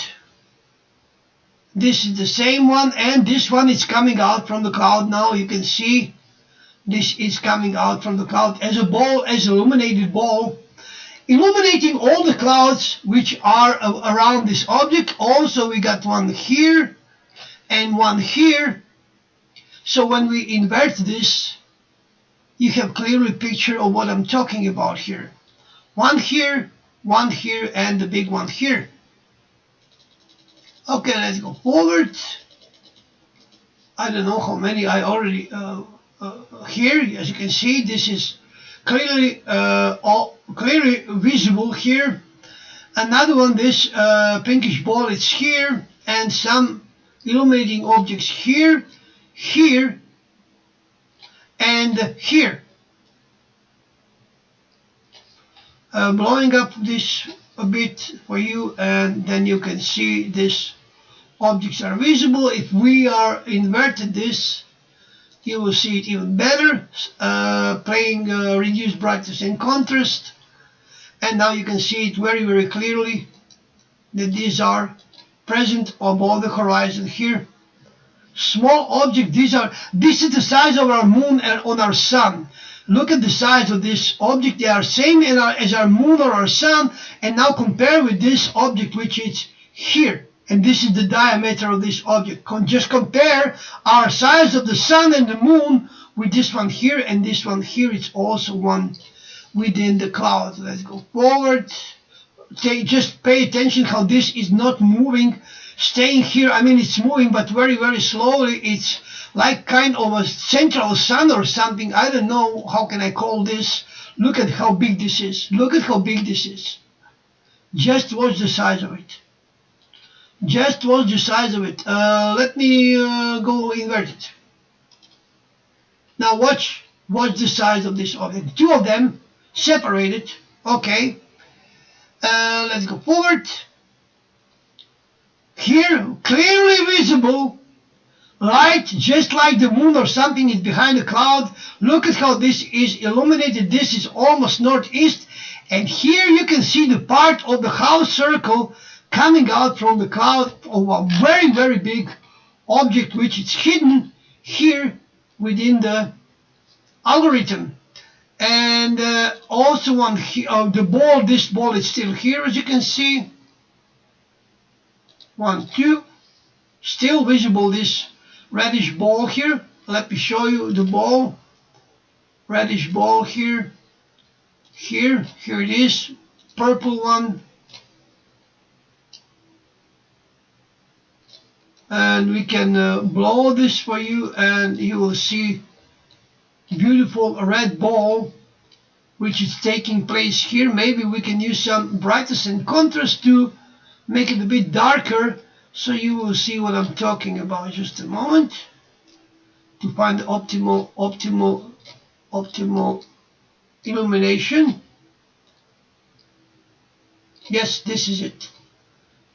This is the same one, and this one is coming out from the cloud now. You can see this is coming out from the cloud as a ball, as illuminated ball, illuminating all the clouds which are around this object. Also, we got one here and one here. So when we invert this, you have clearly picture of what I'm talking about here. One here, and the big one here. Okay, let's go forward. I don't know how many I already here. As you can see, this is clearly clearly visible here. Another one, this pinkish ball, it's here, and some illuminating objects here, here, and here. Blowing up this a bit for you, and then you can see these objects are visible. If we are inverted this, you will see it even better, playing reduced brightness and contrast, and now you can see it very, very clearly that these are present above the horizon here. Small object, this is the size of our moon and on our sun. Look at the size of this object. They are same as our moon or our sun, and now compare with this object which is here, and this is the diameter of this object. Just compare our size of the sun and the moon with this one here, and this one here. It's also one within the cloud. Let's go forward. Just pay attention how this is not moving, staying here. I mean, it's moving, but very, very slowly. It's like kind of a central sun or something. I don't know how can I call this. Look at how big this is. Look at how big this is. Just watch the size of it. Just watch the size of it. Let me go invert it. Now watch the size of this object. Two of them separated. Okay. Let's go forward. Here, clearly visible light, just like the moon or something is behind the cloud. Look at how this is illuminated. This is almost northeast, and here you can see the part of the half circle coming out from the cloud of a very, very big object which is hidden here within the algorithm. And also on the ball, this ball is still here, as you can see. 1, 2, still visible this reddish ball here. Let me show you the ball. Reddish ball here. Here it is, purple one. And we can blow this for you, and you will see beautiful red ball which is taking place here. Maybe we can use some brightness and contrast to make it a bit darker, so you will see what I'm talking about. Just a moment to find the optimal illumination. Yes, this is it.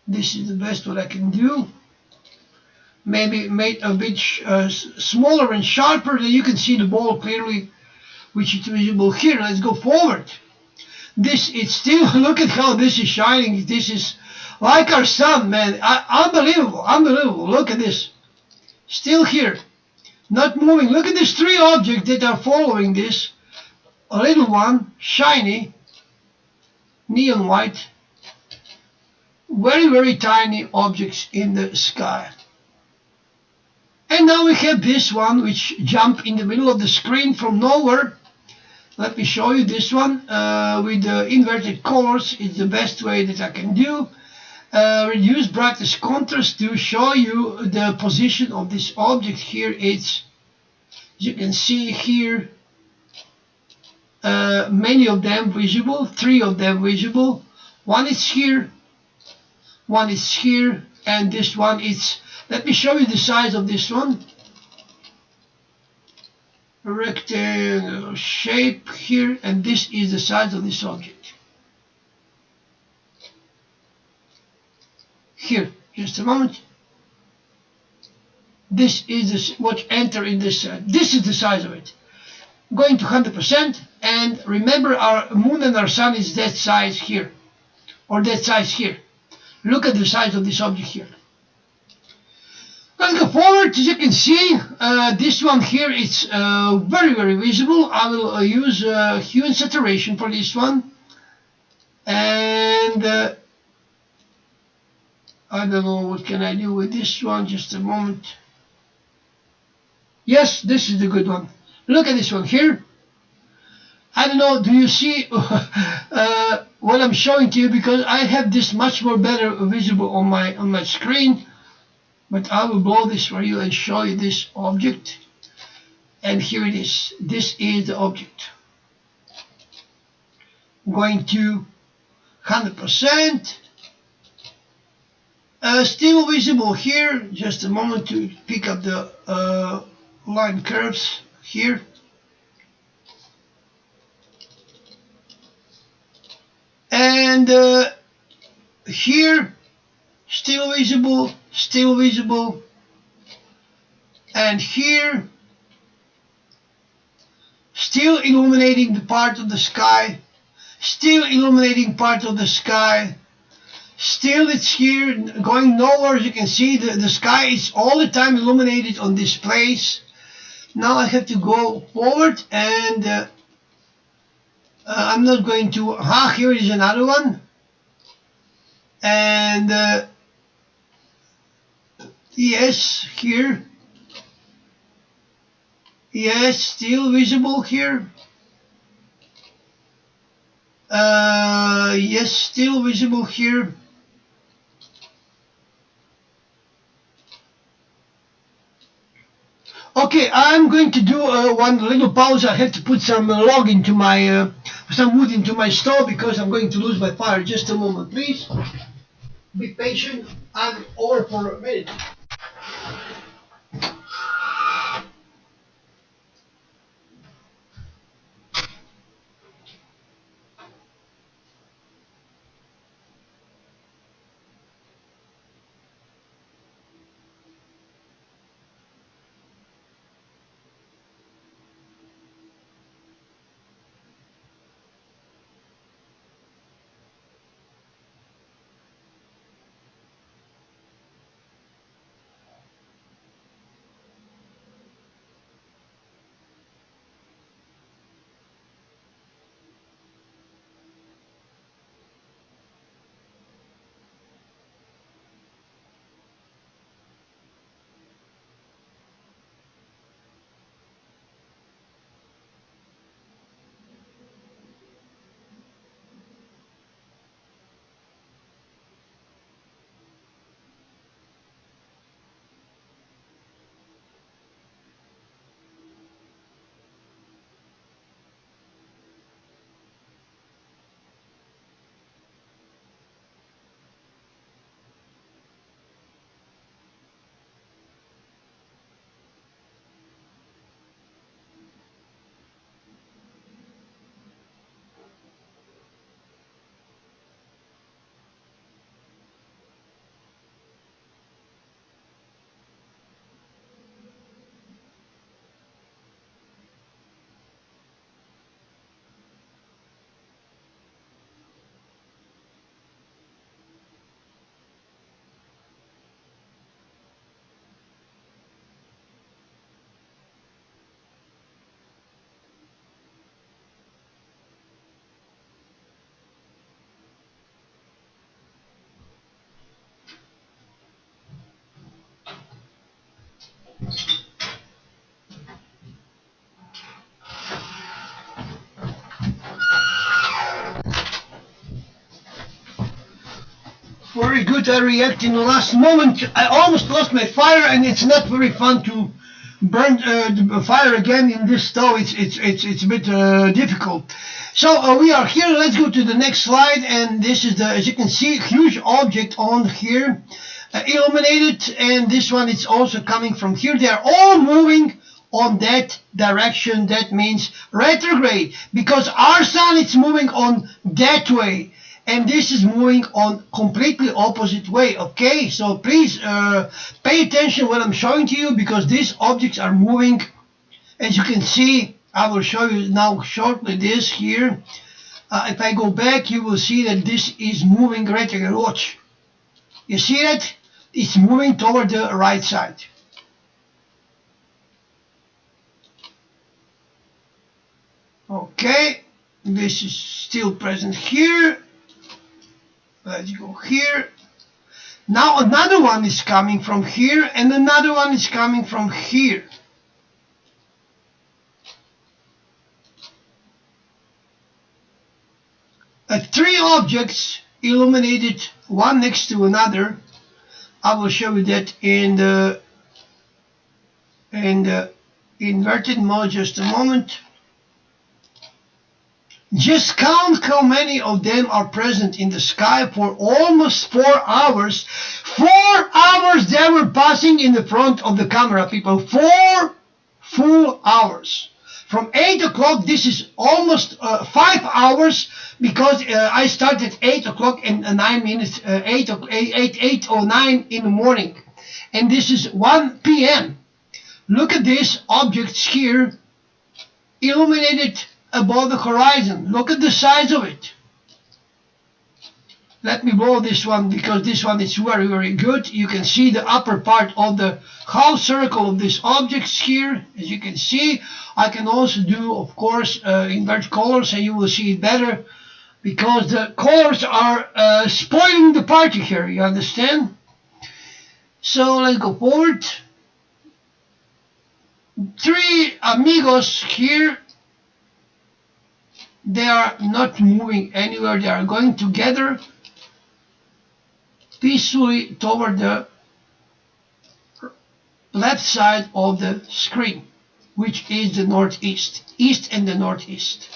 This is the best what I can do. Maybe made a bit smaller and sharper, then you can see the ball clearly, which is visible here. Let's go forward. This, it's still, look at how this is shining. This is like our sun, man. Unbelievable, unbelievable. Look at this. Still here, not moving. Look at these three objects that are following this. A little one, shiny, neon white. Very, very tiny objects in the sky. And now we have this one which jumped in the middle of the screen from nowhere. Let me show you this one with the inverted colors. It's the best way that I can do. Reduce brightness contrast to show you the position of this object here. It's, as you can see here, many of them visible, 3 of them visible. One is here, one is here, and this one is. Let me show you the size of this one. A rectangle shape here, and this is the size of this object. Here, just a moment. This is what enter in this. This is the size of it. Going to 100%, and remember our moon and our sun is that size here, or that size here. Look at the size of this object here. Let's go forward. As you can see, this one here is very, very visible. I will use hue and saturation for this one, and I don't know what can I do with this one. Just a moment. Yes, this is the good one. Look at this one here. I don't know, do you see what I'm showing to you, because I have this much more better visible on my screen. But I will blow this for you and show you this object. And here it is. This is the object. Going to 100%. Still visible here. Just a moment to pick up the line curves here. And here, still visible, and here, still illuminating the part of the sky, still illuminating part of the sky, still it's here, going nowhere. As you can see, the sky is all the time illuminated on this place. Now I have to go forward, and I'm not going to, here is another one, and yes, here, yes, still visible here, yes, still visible here. Okay, I'm going to do one little pause. I have to put some log into my, some wood into my stove because I'm going to lose my fire. Just a moment, please. Be patient. I'm over for a minute. Very good. I react in the last moment. I almost lost my fire, and it's not very fun to burn the fire again in this stove. It's a bit difficult. So we are here. Let's go to the next slide, and this is the, as you can see, huge object on here, illuminated, and this one is also coming from here. They are all moving on that direction. That means retrograde, because our sun is moving on that way, and this is moving on completely opposite way. Okay, so please pay attention what I'm showing to you, because these objects are moving. As you can see, I will show you now shortly this here. If I go back, you will see that this is moving retrograde. Watch, you see that it's moving toward the right side. Okay, this is still present here. Let's go here. Now another one is coming from here, and another one is coming from here. Three objects illuminated, one next to another. I will show you that in the inverted mode. Just a moment. Just count how many of them are present in the sky for almost 4 hours. 4 hours they were passing in the front of the camera, people. 4 full hours. From 8 o'clock, this is almost 5 hours, because I started at 8 o'clock and 9 minutes, 8:09 in the morning. And this is 1 p.m. Look at these objects here, illuminated above the horizon. Look at the size of it. Let me blow this one, because this one is very, very good. You can see the upper part of the half circle of these objects here. As you can see, I can also do, of course, invert colors, and you will see it better, because the colors are spoiling the party here, you understand? So let's go forward. 3 amigos here. They are not moving anywhere. They are going together peacefully toward the left side of the screen, which is the northeast, east and the northeast.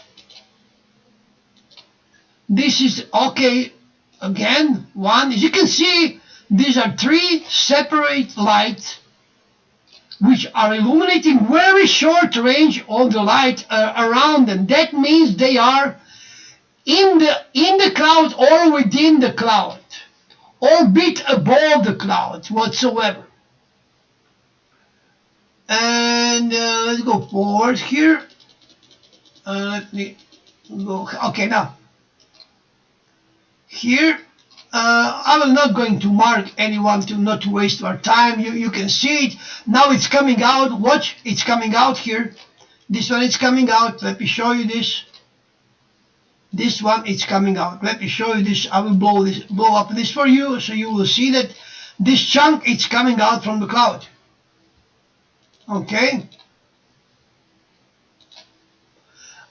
This is okay. Again, one, as you can see, these are 3 separate lights which are illuminating very short range of the light around them. That means they are in the cloud or within the cloud, or bit above the cloud whatsoever. And let's go forward here. Let me go. Okay, now here I will not going to mark anyone to not to waste our time. You can see it now. It's coming out. Watch, it's coming out here. This one is coming out. Let me show you this. This one is coming out. Let me show you this. I will blow up this for you, so you will see that this chunk is coming out from the cloud. Okay.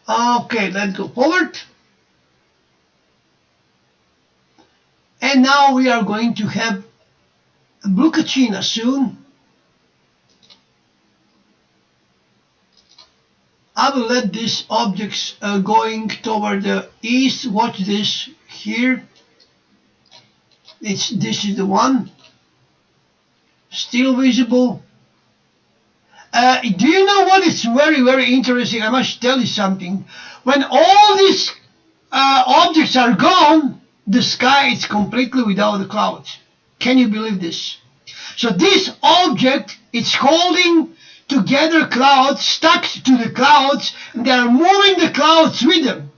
Okay, let's go forward. And now we are going to have a BLUE KACHINA soon. I will let these objects going toward the east. Watch this here. This is the one. Still visible. Do you know what is very, very interesting? I must tell you something. When all these objects are gone, the sky is completely without the clouds. Can you believe this? So this object is holding together clouds, stuck to the clouds, and they are moving the clouds with them.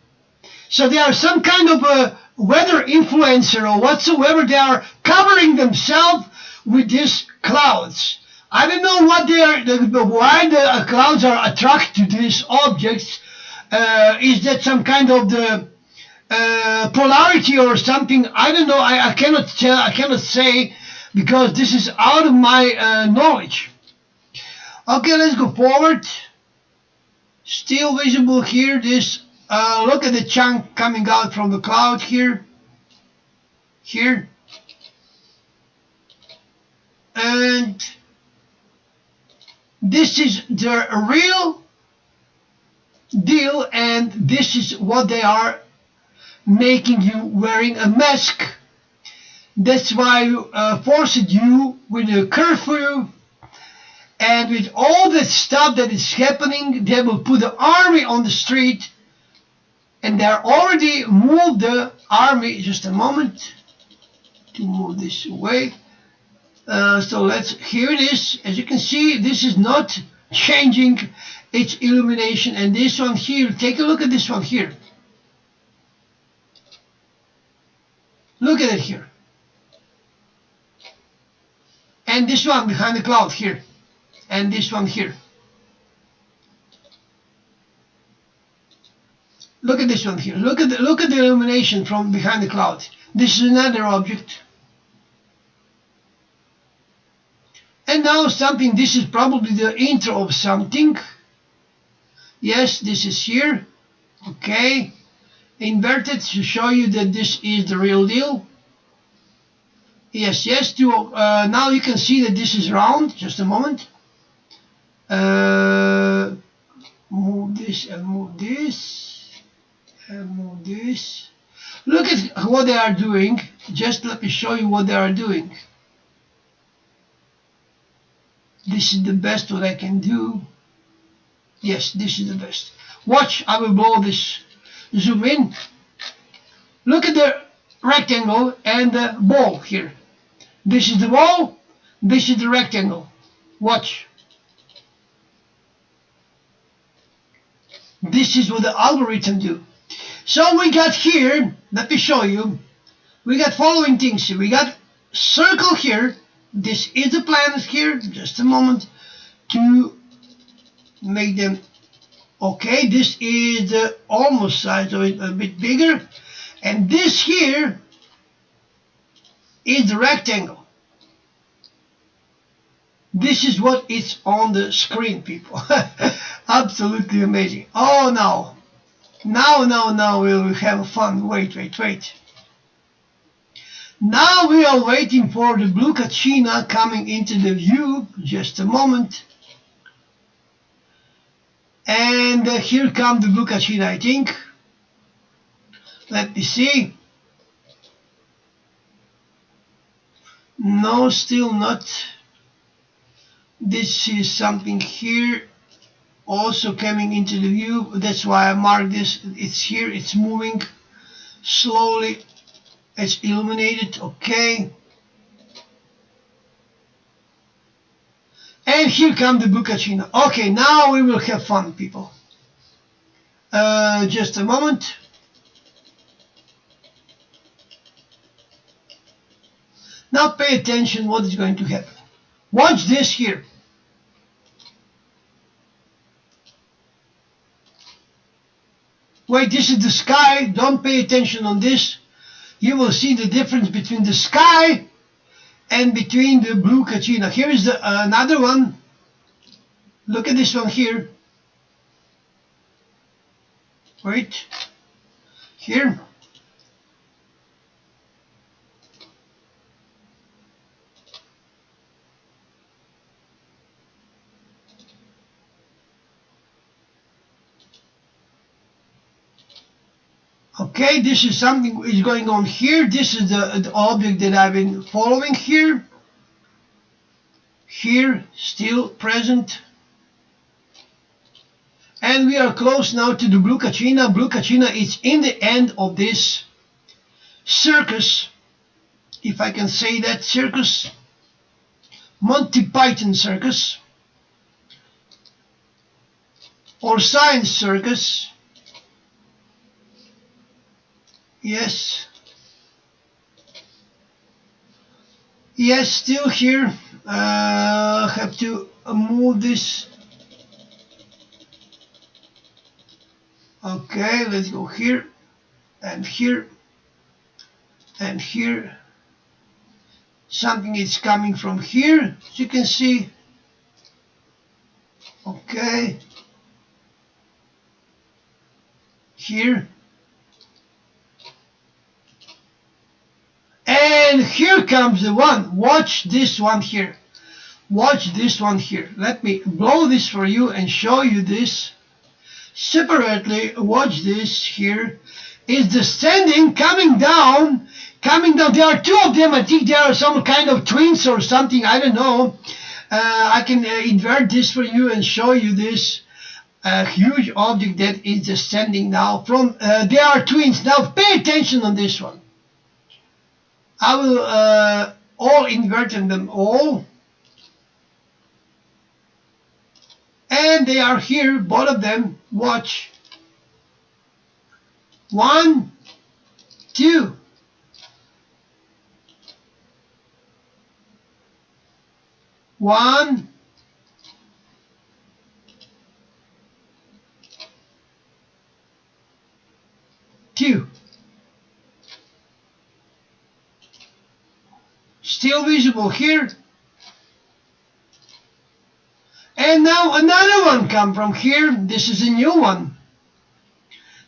So they are some kind of a weather influencer or whatsoever. They are covering themselves with these clouds. I don't know what they are, why the clouds are attracted to these objects. Is that some kind of the polarity or something? I don't know. I cannot tell. I cannot say, because this is out of my knowledge. Okay, let's go forward. Still visible here. This look at the chunk coming out from the cloud here. Here. And this is the real deal, and this is what they are making you wearing a mask. That's why forced you with a curfew, and with all the stuff that is happening, they will put the army on the street, and they are already moved the army. Just a moment to move this away. So here it is. As you can see, this is not changing its illumination. And this one here, take a look at this one here. Look at it here. And this one behind the cloud here. And this one here. Look at this one here. Look at the illumination from behind the cloud. This is another object. And now something, this is probably the intro of something. Yes, this is here. Okay. Inverted to show you that this is the real deal. Yes, now you can see that this is round. Just a moment. Move this and move this. And move this. Look at what they are doing. Just let me show you what they are doing. This is the best what I can do. Yes, this is the best. Watch, I will blow this, zoom in. Look at the rectangle and the ball here. This is the ball, this is the rectangle. Watch. This is what the algorithm do. So we got here, let me show you, we got following things here. We got circle here, this is the planet here, just a moment to make them okay. This is the almost size of it, a bit bigger, and this here is the rectangle. This is what is on the screen, people. Absolutely amazing. Oh, now we will have fun. Wait. Now we are waiting for the blue kachina coming into the view. Just a moment. And here comes the blue kachina, I think. Let me see. No, still not. This is something here also coming into the view. That's why I marked this. It's here, it's moving slowly. It's illuminated, okay. And here comes the blue kachina. Okay, now we will have fun, people. Just a moment. Now pay attention what is going to happen. Watch this here. Wait, this is the sky. Don't pay attention on this. You will see the difference between the sky and between the blue kachina. Here is another one. Look at this one here. Wait. Here. Okay, this is something is going on here. This is the object that I've been following here. Here, still present. And we are close now to the blue kachina. Blue kachina is in the end of this circus, if I can say that, circus. Monty Python circus. Or science circus. Yes. Yes, still here. Have to move this. Okay, let's go here and here and here. Something is coming from here, as you can see. Okay. Here. And here comes the one. Watch this one here. Watch this one here. Let me blow this for you and show you this separately. Watch this here. Is descending, coming down. There are two of them. I think they are some kind of twins or something. I don't know. I can invert this for you and show you this huge object that is descending now from. They are twins. Now pay attention on this one. I will all invert them all. And they are here, both of them. Watch. 1, 2. One, two. Still visible here. And now another one come from here. This is a new one.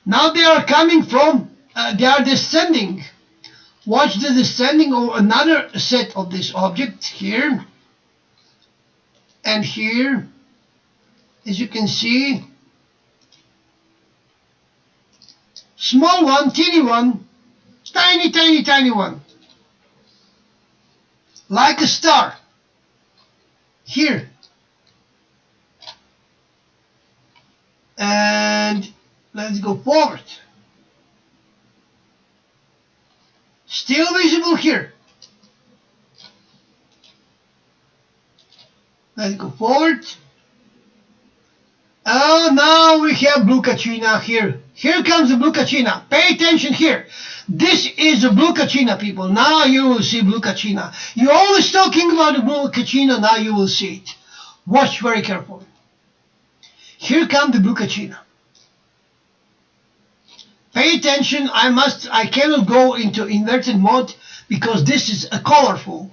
Now they are coming from, they are descending. Watch the descending of another set of this object here. And here, as you can see, small one, teeny one, tiny, tiny, tiny one. Like a star. Here. And let's go forward. Still visible here. Let's go forward. Oh, now we have blue kachina here. Here comes the blue kachina. Pay attention here. This is the blue kachina, people. Now you will see blue kachina. You're always talking about the blue kachina. Now you will see it. Watch very carefully. Here comes the blue kachina. Pay attention. I cannot go into inverted mode because this is a colorful.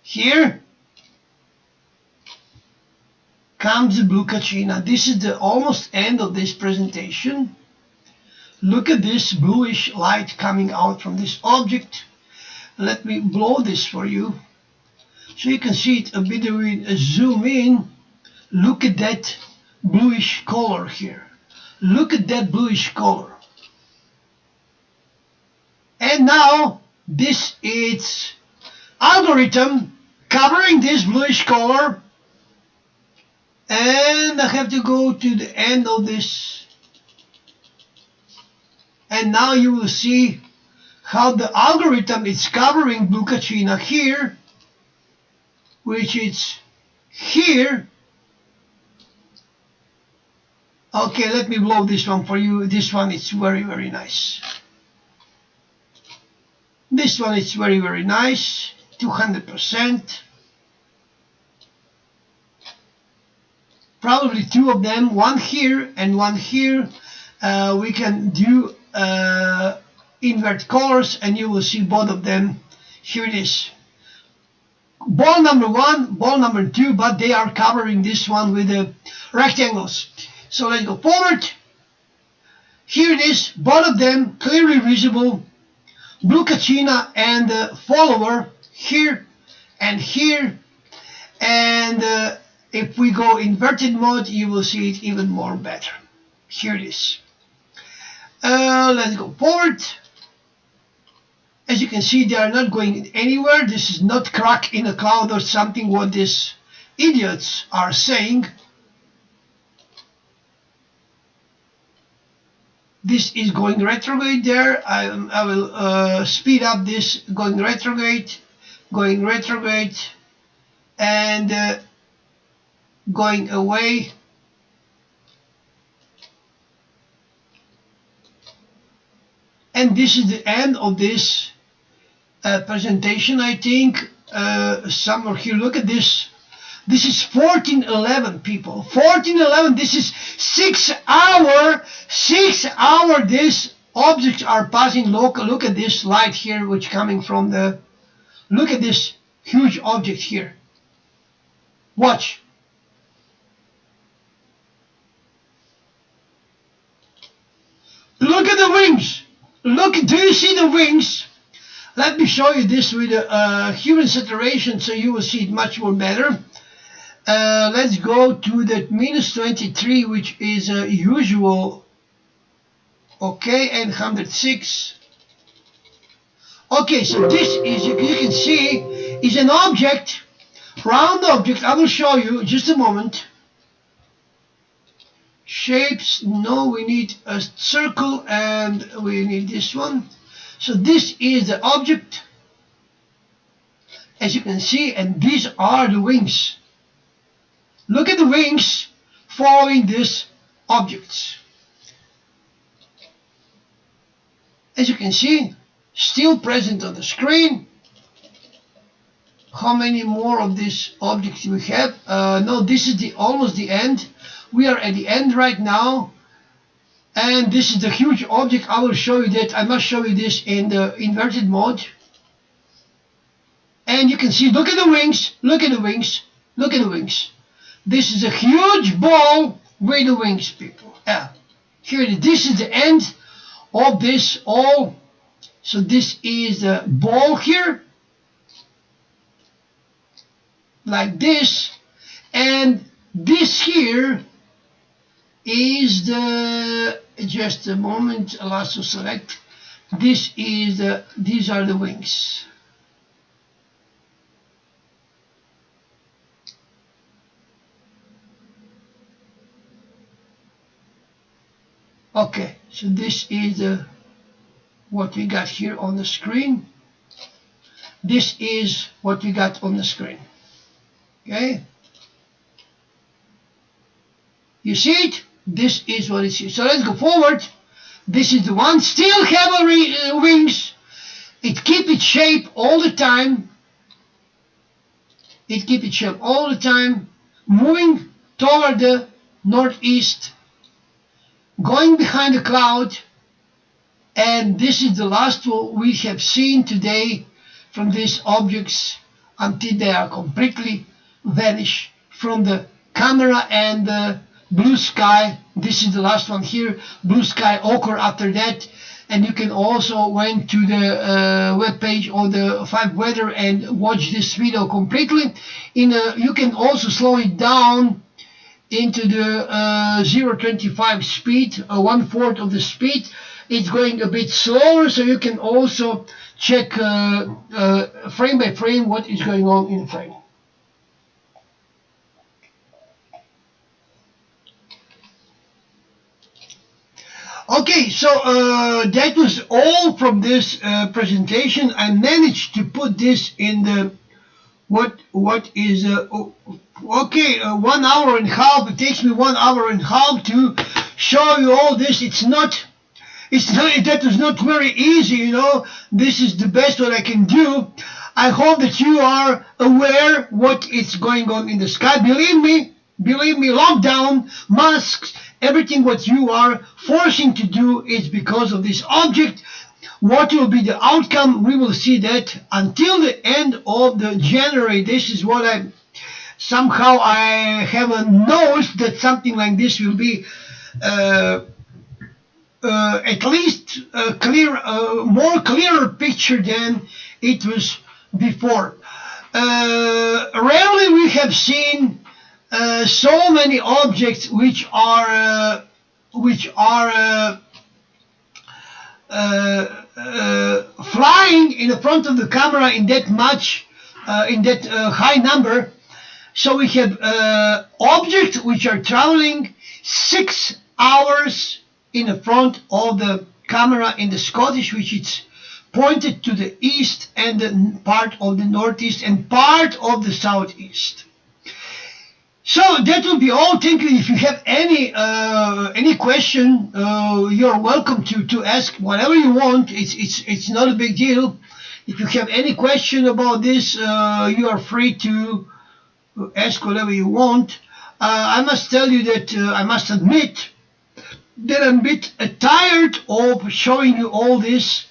Here comes the blue kachina. This is the almost end of this presentation. Look at this bluish light coming out from this object. Let me blow this for you so you can see it a bit. We zoom in. Look at that bluish color here. Look at that bluish color. And now this is algorithm covering this bluish color. And I have to go to the end of this. And now you will see how the algorithm is covering blue kachina here, which is here. Okay, let me blow this one for you. This one is very, very nice. This one is very, very nice. 200%. Probably two of them, one here and one here. We can do invert colors and you will see both of them. Here it is. Ball number one, ball number two, but they are covering this one with the rectangles. So let's go forward. Here it is, both of them clearly visible. Blue kachina and the follower here and here. And if we go inverted mode, you will see it even more better. Here it is. Let's go forward. As you can see, they are not going anywhere. This is not crack in a cloud or something what these idiots are saying. This is going retrograde there. I will speed up this, going retrograde, and going away. And this is the end of this presentation, I think. Somewhere here, look at this. This is 1411, people. 1411, this is 6 hour. 6 hour, these objects are passing local. Look at this light here, which coming from the... Look at this huge object here. Watch. Look at the wings. Look, do you see the wings? Let me show you this with human saturation so you will see it much more better. Let's go to that -23, which is usual. Okay, and 106. Okay, so this is, you can see, is an object, round object. I will show you just a moment. Shapes, no, we need a circle and we need this one. So this is the object, as you can see, and these are the wings. Look at the wings following these objects. As you can see, still present on the screen. How many more of these objects we have? No, this is almost the end. We are at the end right now. And this is the huge object. I will show you that. I must show you this in the inverted mode. And you can see, look at the wings, look at the wings, look at the wings. This is a huge ball with the wings, people. Yeah. Here it is. This is the end of this all. So this is the ball here. Like this. And this here is the, just a moment, allow to select. This is the, these are the wings. Okay, so this is what we got here on the screen. This is what we got on the screen. Okay, you see it? This is what it is. So let's go forward. This is the one. Still have wings. It keep its shape all the time. It keep its shape all the time. Moving toward the northeast. Going behind the cloud. And this is the last one we have seen today from these objects until they are completely vanished from the camera and the blue sky. This is the last one here. Blue sky occur after that. And you can also went to the web page of the 5 weather and watch this video completely. You can also slow it down into the 0.25 speed, 1/4 of the speed. It's going a bit slower, so you can also check frame by frame what is going on in the frame. Okay, so that was all from this presentation. I managed to put this in the what is 1 hour and a half. It takes me 1 hour and a half to show you all this. That was not very easy, you know. This is the best what I can do. I hope that you are aware what is going on in the sky. Believe me, lockdown, masks, everything what you are forcing to do is because of this object. What will be the outcome? We will see that until the end of the January. This is what I have a nose that something like this will be at least a more clearer picture than it was before. Rarely we have seen so many objects which are flying in the front of the camera in that high number. So we have objects which are traveling 6 hours in the front of the camera in the Scottish, which is pointed to the east and the part of the northeast and part of the southeast. So that will be all. Thank you. If you have any question, you're welcome to ask whatever you want. It's not a big deal. If you have any question about this, you are free to ask whatever you want. I must tell you that I must admit that I'm a bit tired of showing you all this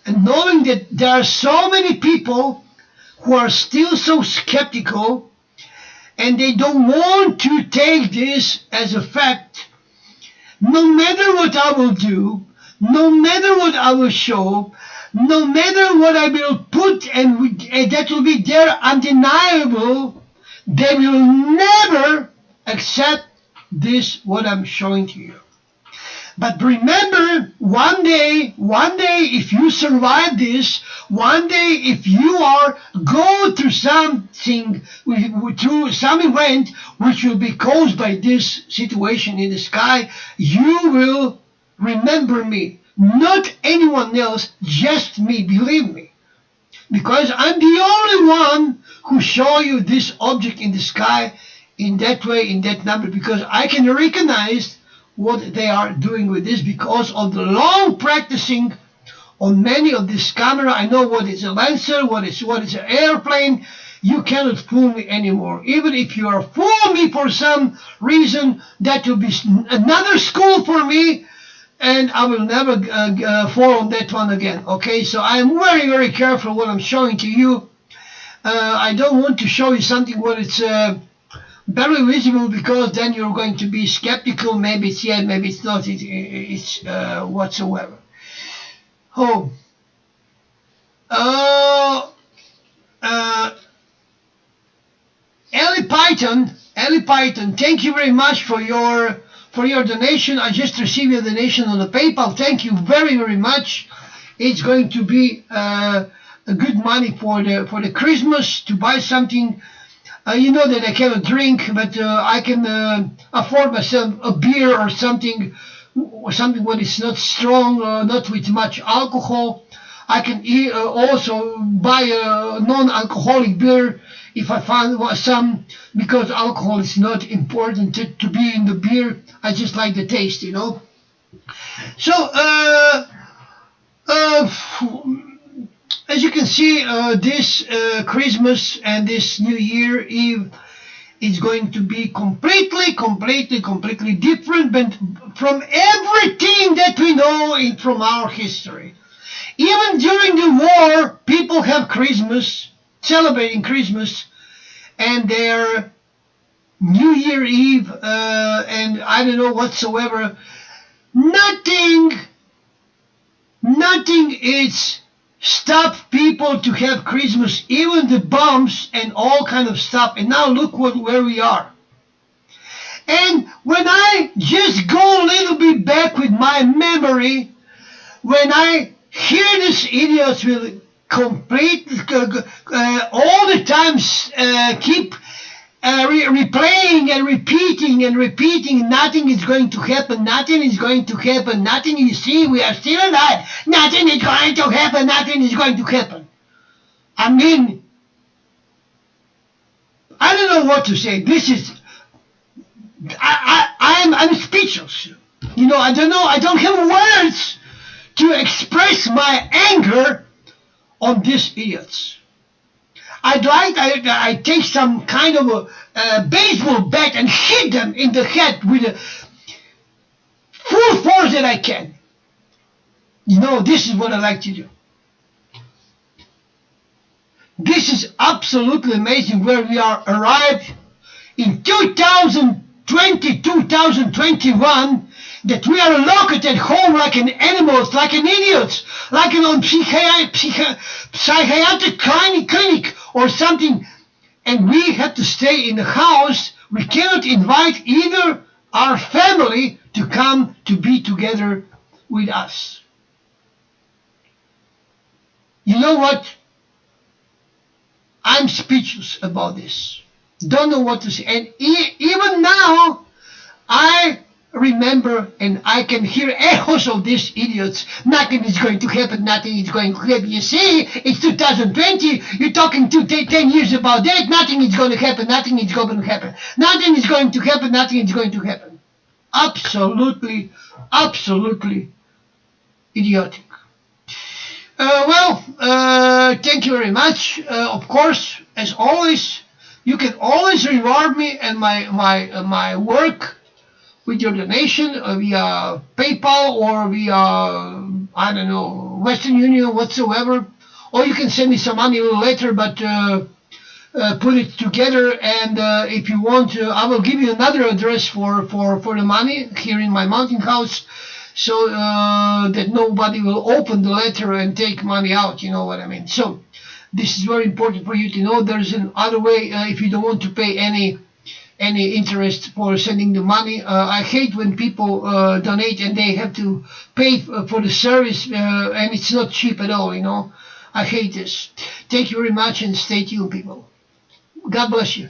and knowing that there are so many people who are still so skeptical and they don't want to take this as a fact. No matter what I will do, no matter what I will show, no matter what I will put and that will be there undeniable, they will never accept this what I'm showing to you. But remember, one day, if you survive this, one day, if you go through something, through some event which will be caused by this situation in the sky, you will remember me. Not anyone else, just me, believe me. Because I'm the only one who show you this object in the sky in that way, in that number, because I can recognize what they are doing with this because of the long practicing on many of this camera. I know what is a Lancer, what is an airplane. You cannot fool me anymore. Even if you are fooling me for some reason, that will be another school for me, and I will never fall on that one again. Okay, so I am very, very careful what I'm showing to you. I don't want to show you something where it's very visible, because then you're going to be skeptical. Maybe it's yeah, maybe it's not. It's whatsoever. Oh, Ellie Python, thank you very much for your donation. I just received your donation on the PayPal. Thank you very, very much. It's going to be a good money for the Christmas to buy something. You know that I cannot drink, but I can afford myself a beer or something something what is not strong, not with much alcohol. I can also buy a non-alcoholic beer if I find some, because alcohol is not important to be in the beer. I just like the taste, you know. So, as you can see, this Christmas and this New Year Eve is going to be completely different from everything that we know from our history. Even during the war, people have Christmas, celebrating Christmas, and their New Year Eve, and I don't know whatsoever. Nothing is stop people to have Christmas, even the bombs and all kind of stuff. And now look where we are. And when I just go a little bit back with my memory, when I hear these idiots will complete all the time keep replaying and repeating, nothing is going to happen, nothing is going to happen, nothing, you see, we are still alive, nothing is going to happen, nothing is going to happen. I mean, I don't know what to say. This is, I'm speechless. You know, I don't know, I don't have words to express my anger on these idiots. I take some kind of a baseball bat and hit them in the head with a full force that I can. You know, this is what I like to do. This is absolutely amazing where we are arrived in 2020, 2021, that we are locked at home like an animals, like an idiots, like an psychiatric clinic or something, and we have to stay in the house. We cannot invite either our family to come to be together with us. You know what? I'm speechless about this. Don't know what to say. And even now, I remember and I can hear echoes of these idiots. Nothing is going to happen, nothing is going to happen. You see, it's 2020, you're talking 10 years about that, nothing is going to happen, nothing is going to happen. Nothing is going to happen, nothing is going to happen. Absolutely idiotic. Thank you very much. Of course, as always, you can always reward me and my work with your donation via PayPal or via, I don't know, Western Union, whatsoever. Or you can send me some money a little later, but put it together. And if you want, I will give you another address for the money here in my mountain house, so that nobody will open the letter and take money out, you know what I mean. So this is very important for you to know. There's another way if you don't want to pay any interest for sending the money. I hate when people donate and they have to pay for the service and it's not cheap at all, you know. I hate this. Thank you very much and stay tuned, people. God bless you.